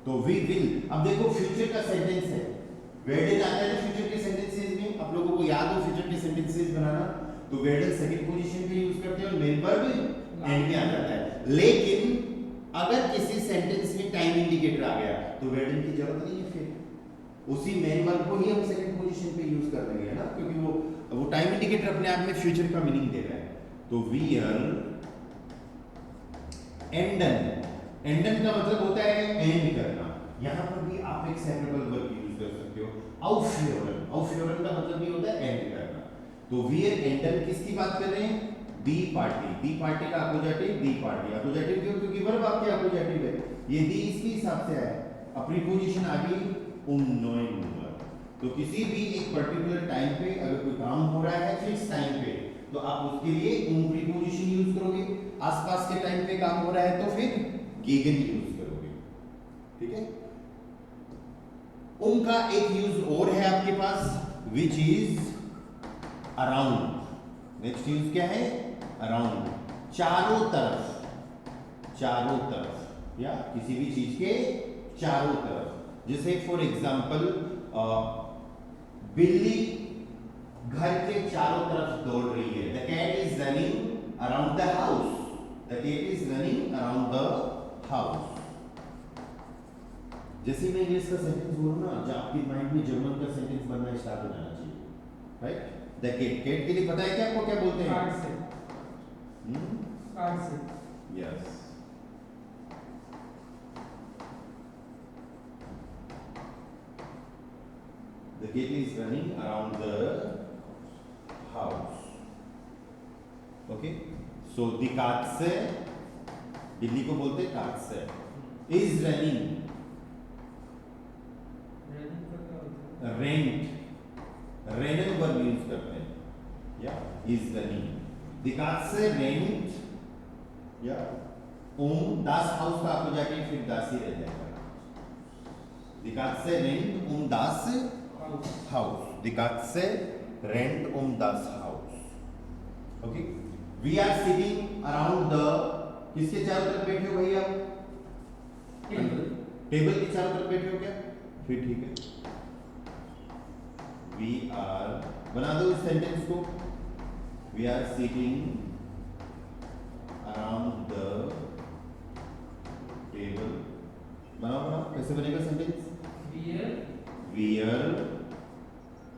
तो वी विल, अब देखो फ्यूचर का सेंटेंस है, वेर्डन आता है ना फ्यूचर के सेंटेंसेस में, आप लोगों को याद हो फ्यूचर के सेंटेंसेस बनाना, तो वेर्डन सेकंड पोजीशन पे यूज करते हैं और मेन वर्ब एंड में आ जाता है। लेकिन अगर किसी सेंटेंस में टाइम इंडिकेटर आ गया तो वेर्डन की जरूरत नहीं है, फिर उसी मेन वर्ब को ही हम सेकंड पोजीशन पे यूज कर देंगे ना, क्योंकि वो टाइम इंडिकेटर अपने आप में फ्यूचर का मीनिंग दे रहा है। तो वी आर एंडन, एंडन का मतलब होता है एंड करना, यहां पर भी आप एक सेपरेबल वर्ब यूज कर सकते हो। aufhören का मतलब भी होता है एंड करना। तो वी आर एंडन किसकी बात कर रहे हैं? दी पार्टी का अपोजिटिव दी पार्टी। अपोजिटिव क्यों? क्योंकि वर्ब आपके अपोजिटिव है, ये दी इसके हिसाब से है, अपनी पोजीशन आ गई वर्ब। तो किसी भी एक पर्टिकुलर टाइम पे अगर कोई काम हो रहा है फिक्स टाइम पे, तो आप उसके लिए प्रीपोजिशन यूज करोगे, आसपास के टाइम पे काम हो रहा है तो फिर गेगन यूज करोगे। ठीक है, का एक यूज और है आपके पास, which is around. Next use क्या है? अराउंड, चारों तरफ या किसी भी चीज के चारों तरफ। जैसे फॉर एग्जांपल बिल्ली घर के चारों तरफ दौड़ रही है, the cat is running around the house, जैसे मैं इंग्लिश का सेंटेंस बोलूं ना, जब आपके माइंड में जर्मन का सेंटेंस बनना स्टार्ट हो जाना चाहिए, राइट। द कैट के लिए पता है क्या आपको, क्या बोलते हैं? कार्ड से yes. The cat is running around the house. Okay. So the cat से, बिल्ली को बोलते हैं cat से। Is running. Rent. Rent verb use करते हैं। या is running. The cat से rent या das house का आपको जाके फिर das ही रह जाएगा। The cat से rent das house. The cat से rent das house. Okay, we are sitting around the, किसके चारों तरफ बैठे हो भाई आप? टेबल के चारों तरफ बैठे हो क्या? फिर ठीक है, वी आर, बना दो इस सेंटेंस को, we are sitting around the table. बनाओ बनाओ, कैसे बनेगा सेंटेंस? वियर,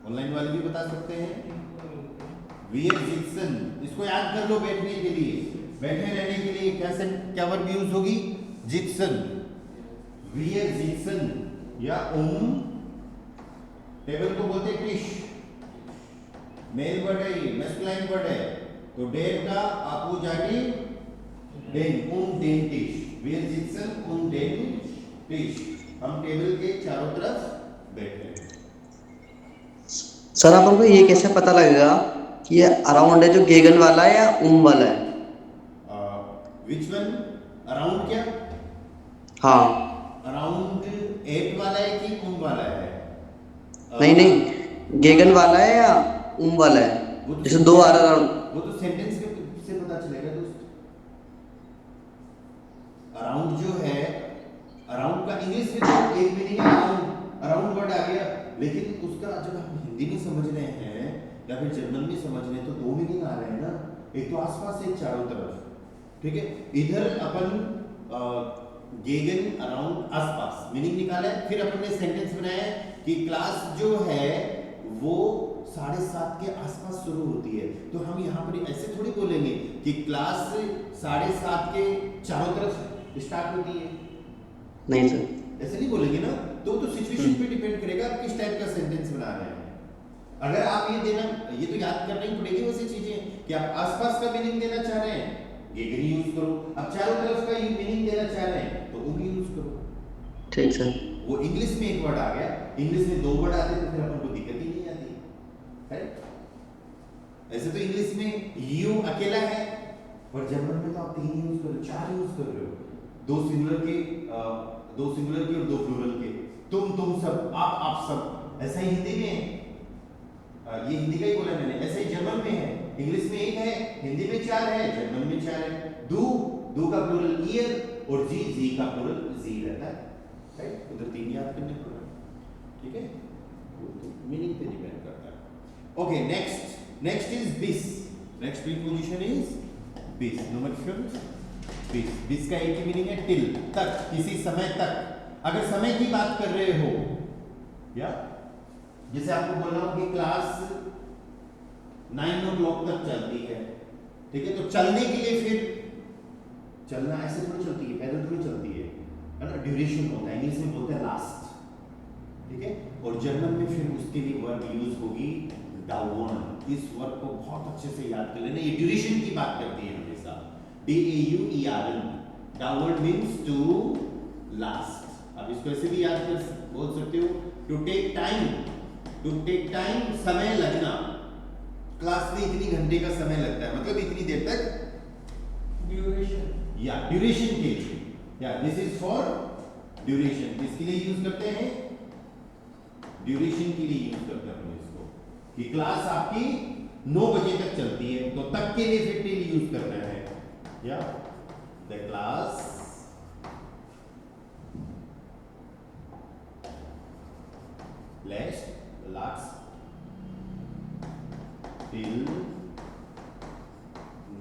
ऑनलाइन वाले भी बता सकते हैं, वियर जिक्सन। इसको याद कर लो बैठने के लिए, बैठे रहने के लिए क्या वर्ब यूज होगी? जिक्सन, वियर जिक्सन, या टेबल को बोलते हैं टिश, मेल वर्ड है ये, मैस्कुलाइन वर्ड है, तो डेर का आपू जाटी Dane, Dane टिश, wear Jeakson Dane टिश। हम टेबल के चारों तरफ बैठे हैं। सर अपन को ये कैसे पता लगेगा कि ये अराउंड है जो गेगन वाला है या वाला है? Which one? अराउंड क्या? हाँ। अराउंड एट वाला है कि वाला है? नहीं नहीं, गेगन वाला है या वाला है? जैसे दो आ रहा, वो तो सेंटेंस से पता चलेगा दोस्त। अराउंड जो है, अराउंड का इंग्लिश में तो एक मीनिंग है, अराउंड वर्ड आ गया, लेकिन उसका जब हम हिंदी में समझ रहे हैं या फिर जर्मन में समझ रहे हैं तो दो मीनिंग आ रहे हैं ना, एक तो आसपास एक चारों तरफ, ठीक है। इधर अपन गेगन अराउंड आसपास मीनिंग निकाला है, फिर अपन ने सेंटेंस बनाया है कि क्लास जो है वो 7:30 के आसपास शुरू होती है, तो हम यहाँ पर ऐसे थोड़ी बोलेंगे कि क्लास 7:30 के चारों तरफ स्टार्ट होती है, नहीं सर, ऐसे नहीं बोलेंगे ना। तो सिचुएशन पे डिपेंड करेगा आप किस टाइप का सेंटेंस बना रहे हैं। अगर आप ये देना, ये तो याद करना ही पड़ेगी वैसे चीजें कि आप आसपास का मीनिंग देना चाह रहे हैं, गेगन यूज करो। अब चारों तरफ का ये मीनिंग देना चाह रहे हैं तो यूज करो। ठीक सर। वो इंग्लिश में एक वर्ड आ गया, इंग्लिश में दो वर्ड आते तो फिर अपन को दिक्कत ही नहीं आती है। ऐसे तो इंग्लिश में यू अकेला है, और जर्मन में तो आप 3 यूज कर रहे हो, 4 यूज कर रहे हो, दो सिंगुलर के और 2 प्लूरल के, तुम सब, आप सब। ऐसा ही हिंदी में है, ये हिंदी का ही बोला मैंने, ऐसे ही जर्मन में है, इंग्लिश में 1 है, हिंदी में 4 है, जर्मन में 4 है। दो का प्लूरल ईयर, और जी का प्लूरल जी रहता है, राइट। उधर 3 याद करने पड़े, ठीक है, मीनिंग पे डिपेंड करता है। ओके, नेक्स्ट इज बिस, नेक्स्ट प्रीपोजिशन इज बिस, नंबर 5 बिस का एक ही मीनिंग है टिल, तक, किसी समय तक। अगर समय की बात कर रहे हो, या जैसे आपको बोल रहा हूं कि क्लास 9 o'clock तक चलती है, ठीक है, तो चलने के लिए फिर चलना ऐसे थोड़ी चलती है, पैदल थोड़ी चलती है ना, ड्यूरेशन होता है, इंग्लिश में बोलते हैं लास्ट, ठीक है। और जर्मन में फिर उसके लिए वर्ब यूज होगी डाउन। इस वर्ब को बहुत अच्छे से याद कर लेना, ये ड्यूरेशन की बात करती है हमेशा, DAUERN, डाउन मींस टू लास्ट। अब इसको ऐसे भी याद कर बोल सकते हो, टू टेक टाइम, समय लगना। क्लास में इतनी घंटे का समय लगता है, मतलब इतनी देर तक, ड्यूरेशन, या ड्यूरेशन के लिए, या दिस इज फॉर ड्यूरेशन। किसके लिए यूज करते हैं? ड्यूरेशन के लिए यूज करते हैं इसको, कि क्लास आपकी 9 बजे तक चलती है, तो तक के लिए फिर टिल यूज करना है, या the class last till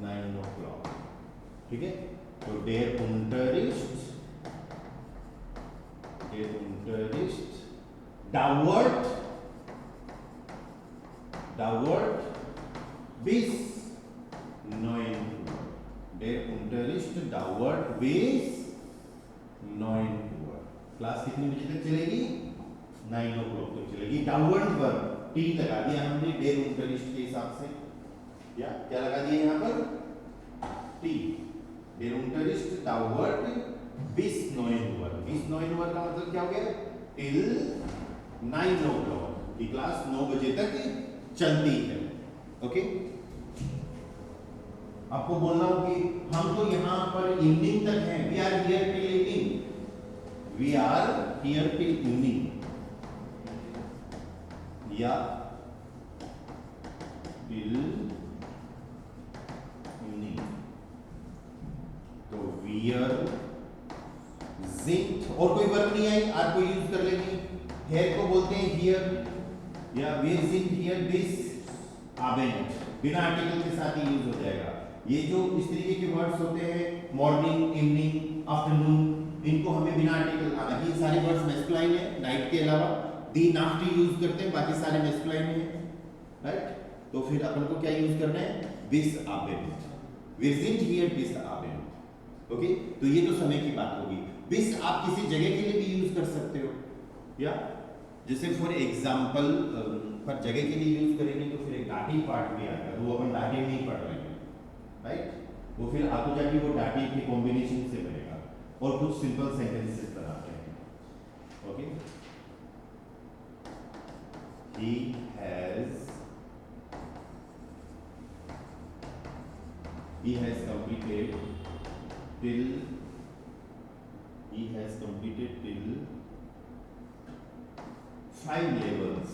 9 o'clock, ठीक है। तो der Unterricht dauert bis 9 Uhr, der Unterricht dauert bis 9 Uhr। Class कितने बजे तक चलेगी? 9 o'clock तक चलेगी। डाउवर्ड वर्ब टी लगा दिया हमने डेर उंटरिस्ट के हिसाब से, या क्या लगा दिया यहाँ पर? टी। डेर उंटरिस्ट डाउवर्ड bis 9 Uhr। bis 9 Uhr का मतलब क्या हो गया? Till 9 o'clock। ये क्लास 9 बजे तक चलती है, ओके। आपको बोलना हो कि हम तो यहाँ पर इवनिंग तक हैं, we are here till evening, we are here till evening, या टिल हियर जिंट, और कोई वर्ब नहीं आई, आर को यूज कर लेंगे। हेयर को बोलते हैं हियर, या वे जिंट हियर दिस आबेंट, बिना आर्टिकल के साथ ही यूज हो जाएगा। ये जो इस तरीके के वर्ड्स होते हैं मॉर्निंग, इवनिंग, आफ्टरनून, इनको हमें बिना आर्टिकल, हालांकि ये सारे वर्ड्स मैस्कुलाइन है, नाइट के अलावा दी नाफ्ट यूज करते हैं, बाकी सारे मैस्कुलाइन है, राइट। तो फिर अपन को क्या यूज करना है, दिस आबेंट, वे जिंट हियर दिस आबेंट, ओके। तो ये तो समय की बात होगी। दिस आप किसी जगह के लिए भी यूज कर सकते हो, या जैसे फॉर एग्जांपल पर जगह के लिए यूज करेंगे तो फिर एक डाटी पार्ट भी आता है, वो अपन डाटी नहीं पढ़ रहे हैं, राइट। वो फिर आगे जाके वो डाटी के कॉम्बिनेशन से बनेगा और कुछ सिंपल सेंटेंसेस बनाते हैं, okay. He has completed till 5 levels,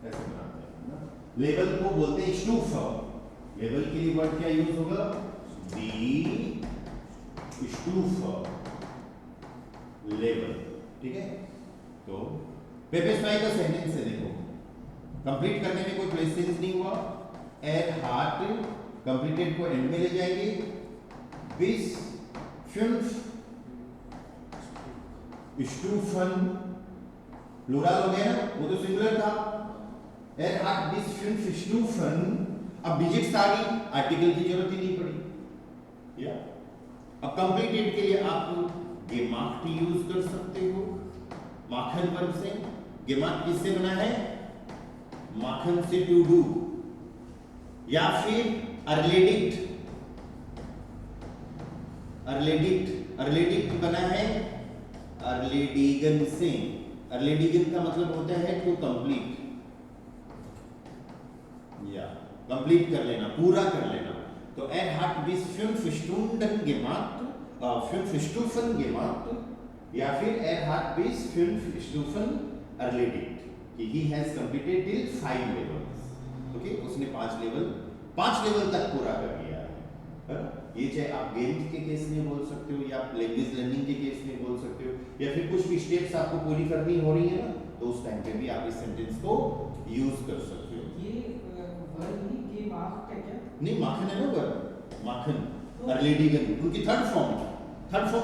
ऐसे बनाते हैं ना। लेवल को बोलते हैं स्टूफर, लेवल के लिए वर्ड क्या यूज होगा, दी स्टूफर लेवल, ठीक है। तो पेपेस फाई का सेंटेंस है, देखो कंप्लीट करने में कोई प्रेसिडेंस नहीं हुआ, एर हार्ट कंप्लीटेड को एंड में ले जाएंगे, बिस फिल्म स्टूफन प्लूरल हो गया ना, वो तो सिंगुलर था, एर हार्ट बिस फिल्म स्टूफन, अब डिजिट्स आ गई, आर्टिकल की जरूरत ही नहीं पड़ी, या अब कंप्लीटेड के लिए आप गेमार्ट यूज कर सकते हो, माखन वर्ब से। गेमार्ट किससे बना है, माखन से, टू डू, या फिर अर्लेडिक्ट, अर्लेडिक्ट बना है अर्लेडिगन से। अर्लेडिगन का मतलब होता है टू कंप्लीट, या कंप्लीट कर लेना, पूरा कर लेना। तो er hat bis 5 Stunden gemacht, 5 Stufen gemacht, या फिर er hat bis 5 Stufen erledigt, कि he has completed till 5 levels, okay. उसने 5 लेवल तक पूरा कर लिया है। ये चाहे आप गेम के केस में बोल सकते हो, या आप लैंग्वेज लर्निंग के केस में बोल सकते हो, या फिर कुछ भी स्टेप्स आपको पूरी करनी हो रही है ना, तो उस टाइम पे भी आप इस सेंटेंस को यूज कर सकते हो। ये वर्ड नहीं मार्क है क्या? नहीं, माखन है ना वर्ड, माखन, अर्लेडिगन उनकी थर्ड फॉर्म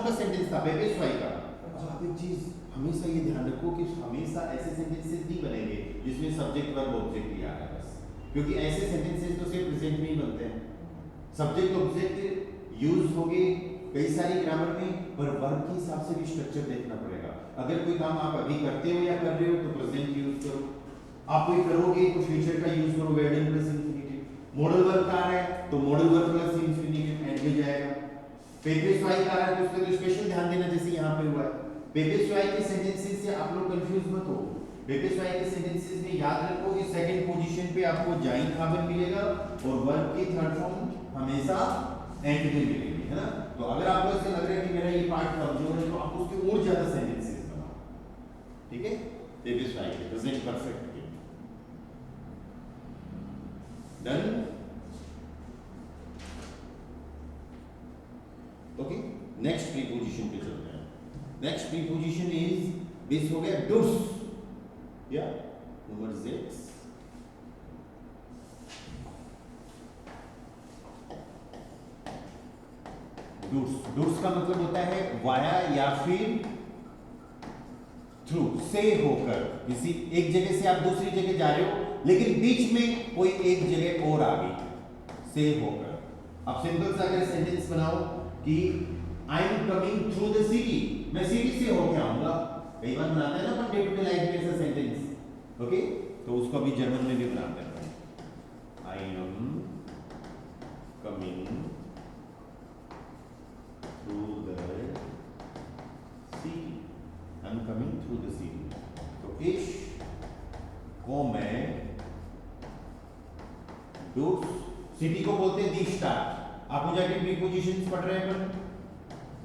का सेंटेंस था पेपेस फाई का। अब आप एक चीज हमेशा ये ध्यान रखो कि हमेशा ऐसे सेंटेंसेस नहीं बनेंगे जिसमें सब्जेक्ट वर्ब ऑब्जेक्ट ही आ रहा है बस, क्योंकि ऐसे सेंटेंसेस तो सिर्फ प्रेजेंट में ही बनते हैं। सब्जेक्ट ऑब्जेक्ट यूज होंगे कई सारी ग्रामर में, पर वर्ब के हिसाब से भी स्ट्रक्चर देखना पड़ेगा। अगर कोई काम आप अभी करते हो या कर रहे हो तो प्रेजेंट यूज करो, आप कोई करोगे तो फ्यूचर का यूज करो, word plus infinitive. Modal verb का आ रहा है तो modal verb plus infinitive and में जाएगा। पेपेस वाई का आ रहा है तो उसका तो स्पेशल ध्यान देना, जैसे यहाँ पे हुआ है। पेपेस वाई के सेंटेंसेस से आप लोग कंफ्यूज मत हो। पेपेस वाई के सेंटेंसेस में याद रखो कि सेकंड पोजीशन पे आपको जाइन हावन मिलेगा और वर्ब की थर्ड फॉर्म हमेशा एंड में मिलेगी, है ना। तो अगर आपको ऐसा लग रहा है कि मेरा ये पार्ट कमजोर है तो आप उसके और ज्यादा सेंटेंसेस बनाओ, ठीक है। पेपेस वाई के प्रेजेंट परफेक्ट के डन, ओके। नेक्स्ट प्रीपोजिशन पे चलते हैं। नेक्स्ट प्रीपोजिशन इज, दिस हो गया डूस, या नंबर 6। डूस का मतलब होता है वाया या फिर थ्रू, से होकर। किसी एक जगह से आप दूसरी जगह जा रहे हो लेकिन बीच में कोई एक जगह और आ गई, से होकर। अब सिंपल सा अगर सेंटेंस बनाओ कि I am coming through the city, मैं सिटी से होके आऊंगा। कई बार बनाते हैं ना अपन डे टू डे लाइफ में ऐसा सेंटेंस, ओके। तो उसको अभी जर्मन में भी बनाते हैं, I am coming through the city, I'm coming through the city। तो इश को मैं डूस, सिटी को बोलते हैं दी स्टार्ट। आपोजिटिव प्रीपोजिशंस पढ़ रहे हैं अपन,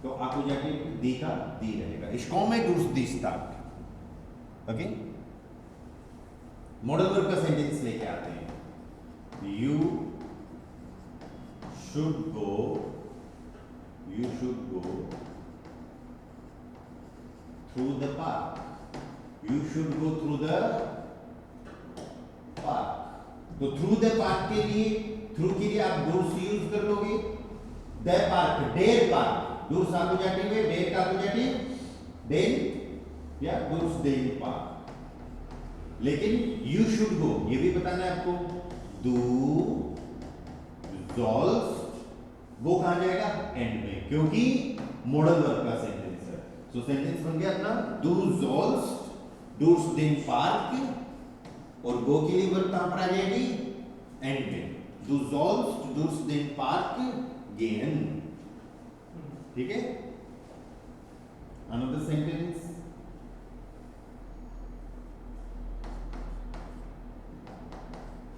तो आपोजिटिव दी का दी रहेगा। इश को मैं डूस दी स्टार्ट, ओके। मॉडल वर्ब का सेंटेंस लेके आते हैं। You should go you should go through the park. You should go through the park. तो through the park के लिए आप doors यूज कर लोगे. The park, their park. doors accusative है, their का accusative, then या doors their park. लेकिन you should go ये भी बताना है आपको. Do resolves वो कहाँ जाएगा? एंड में, क्योंकि मॉडल वर्ब का सेंटेंस है. सो सेंटेंस बन गया अपना डू रिजॉल्व्स डूस देन पार्क, और गो के लिए वर्ब कहाँ पर आ जाएगी? एंड में. डू रिजॉल्व्स डूस देन पार्क गेन. ठीक है. Another sentence.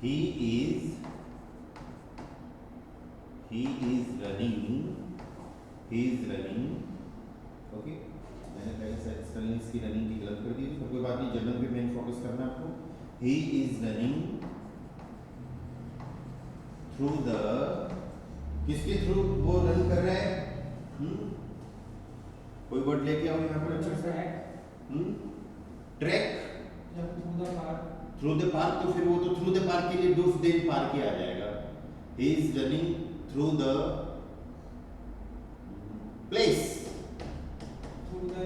He is running. Okay, मैंने पहले से स्पेलिंग की रनिंग की गलत कर दी थी, तो कोई बात नहीं, जनरल पे मेन फोकस करना है आपको. He is running through the, किसके थ्रू वो रन कर रहा है? कोई वर्ड लेके आओ यहाँ पर अच्छे से. ट्रैक. जब थ्रू द पार्क, तो फिर वो तो थ्रू द पार्क के लिए डूस देन पार्क ही आ जाएगा. He is running through the place. Through the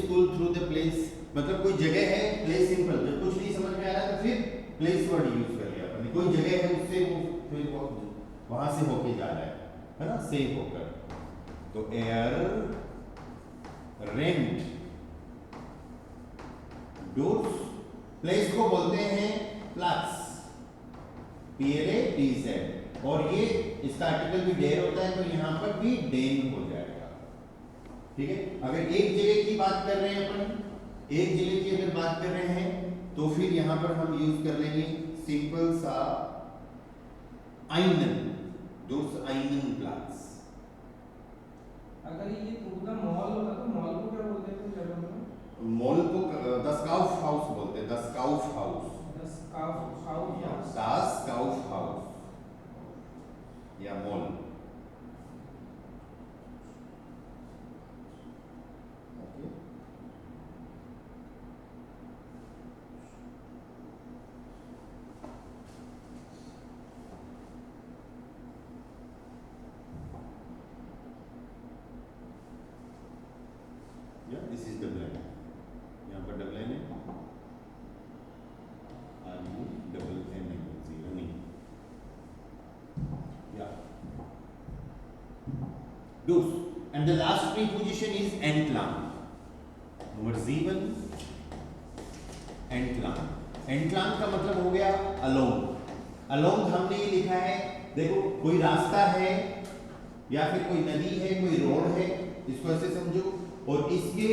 school, through the place, मतलब कोई जगह है. प्लेस सिंपल, जब कुछ नहीं समझ में आ रहा तो फिर प्लेस वर्ड यूज कर लिया अपने. कोई जगह है, उससे वो फिर वहां से होके जा रहा है ना, सेव होकर. तो एयर रेंट डोर्स. प्लेस को बोलते हैं प्लास, PLATZ, और ये इसका आर्टिकल भी डेर होता है, तो यहां पर भी डेन हो जाएगा. ठीक है. अगर एक जगह की बात कर रहे हैं अपन, एक जगह की अगर बात कर रहे हैं, तो फिर यहां पर हम यूज कर लेंगे सिंपल सा आइनन. दोस आइनन प्लास. अगर ये पूरा मॉल होता तो मॉल को क्या बोलते हैं जर्मन में? मॉल को दस काउफ हाउस बोलते हैं. दस काउफ हाउस, दस काफ हाउस दास काउफ हाउस या मॉल. ओके. या दिस इज डबल एन. यहाँ पर डबल एन है. Do's. And the last preposition is entlang. Number 7, entlang. Entlang का मतलब हो गया along. Along हमने ये लिखा है, देखो कोई रास्ता है या फिर कोई नदी है, कोई रोड है, इसको ऐसे समझो, और इसके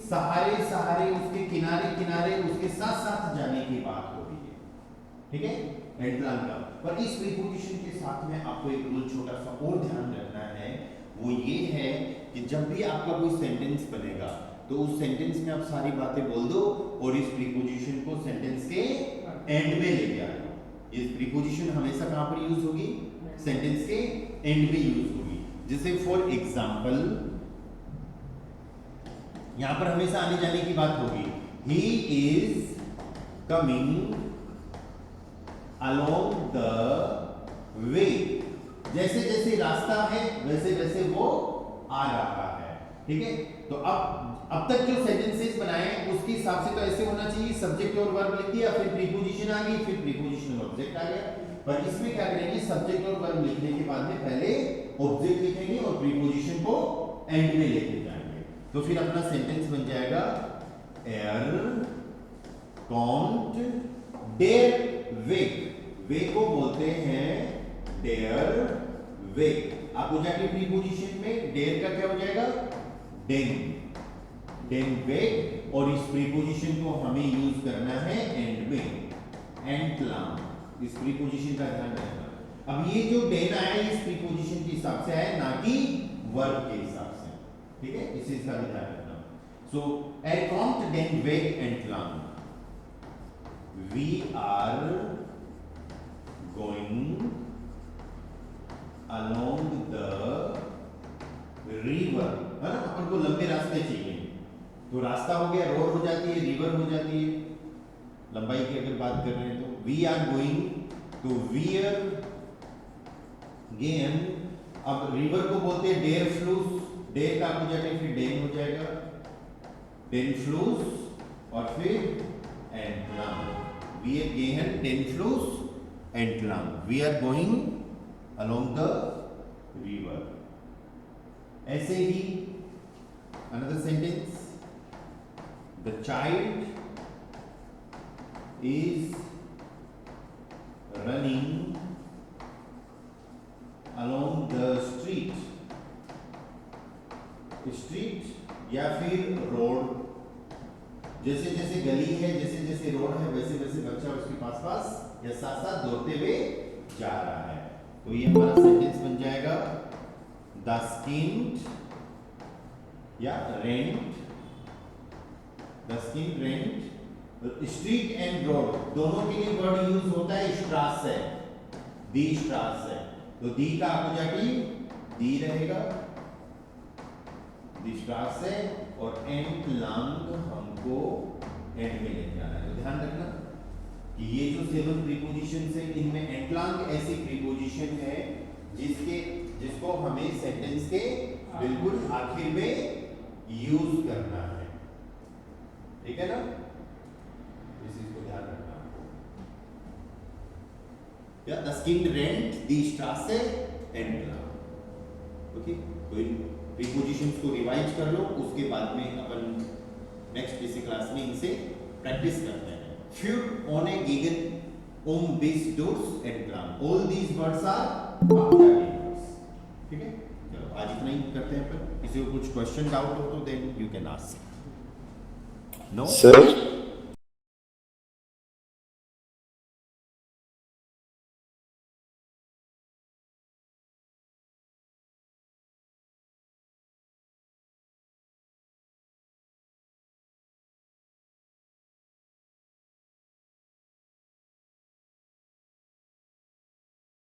सहारे सहारे, उसके किनारे किनारे, उसके साथ साथ जाने की बात हो रही है. ठीक है. एंटलांग का. पर इस प्रीपोजिशन के साथ में आपको एक रूल छोटा सा और ध्यान रखना है, वो ये है कि जब भी आपका कोई सेंटेंस बनेगा तो उस सेंटेंस में आप सारी बातें बोल दो और इस प्रीपोजिशन को सेंटेंस के एंड में लेके आ जाओ. इस प्रीपोजिशन हमेशा कहां पर यूज होगी? सेंटेंस के एंड में यूज होगी. जैसे फॉर एग्जांपल यहां पर हमेशा आने जाने की बात होगी. He is coming along the way. जैसे जैसे रास्ता है वैसे वैसे वो आ रहा है. ठीक है. तो अब तक जो सेंटेंसेस बनाए उसके हिसाब से तो ऐसे होना चाहिए, सब्जेक्ट और वर्ब लिख दिया, फिर प्रीपोजिशन आ गई, फिर प्रीपोजिशन और ऑब्जेक्ट आ गया. पर इसमें क्या करेंगे, सब्जेक्ट और वर्ब लिखने के बाद में पहले ऑब्जेक्ट लिखेंगे और प्रीपोजिशन को एंड में लेके जाएंगे. तो फिर अपना सेंटेंस बन जाएगा एयर कॉन्ट डेयर वेक. वे को बोलते हैं डेयर वेक. आप हो जाएंगे प्रीपोजिशन में, डेयर का क्या हो जाएगा? डेन. डेन वेक. और इस प्रीपोजिशन को हमें यूज करना है एंड में. एंटलांग. इस प्रीपोजिशन का ध्यान रखना. अब ये जो डेन आया है इस प्रीपोजिशन के हिसाब से आया, ना कि वर्ब के हिसाब से. ठीक है. इस चीज का भी ध्यान रखना. सो एकाउंट डेन वेक एंटलांग. We are going along the river, है ना, अपन को लंबे रास्ते चाहिए, तो रास्ता हो गया, रोड हो जाती है, रिवर हो जाती है, लंबाई की अगर बात कर रहे हैं तो वी आर गोइंग टू वियर गेन। अब रिवर को बोलते हैं डेर फ्लूस, डेर का अपोजिट फिर डेन हो जाएगा, डेन फ्लूस और फिर एंटलांग, वी आर गेहन डेन फ्लूस एंटलांग, we are going along the river. ऐसे ही another sentence, the child is running along the street, street या फिर रोड, जैसे जैसे गली है, जैसे जैसे रोड है, वैसे वैसे बच्चा उसके पास पास या साथ साथ दौड़ते हुए जा रहा है। तो ये हमारा सेंटेंस बन जाएगा द स्किन्ड या rent, the skin rent. Street and road दोनों के लिए वर्ड यूज होता है स्ट्रासे, दी स्ट्रासे, तो दी का अपोजिट दी रहेगा, दी स्ट्रासे, और एंटलांग हमको एंड में लेके आना है। तो ध्यान रखना कि ये जो 7 प्रीपोजिशंस है, इनमें एंटलांग ऐसी प्रीपोजिशन है जिसको हमें सेंटेंस के बिल्कुल आखिर में यूज करना है, ठीक है ना, इस चीज को ध्यान रखना आपको। या द स्किन्ड रेंट, दी स्ट्रासे, एंटलांग। ओके, तो इन प्रीपोजिशंस को रिवाइज कर लो, उसके बाद में अपन नेक्स्ट किसी क्लास में इनसे प्रैक्टिस करते हैं। Für ohne gegen bis durch entlang, all these words are Abjagen words, ठीक है। चलो आज इतना ही करते हैं, फिर किसी को कुछ क्वेश्चन डाउट हो तो then you can ask. No sir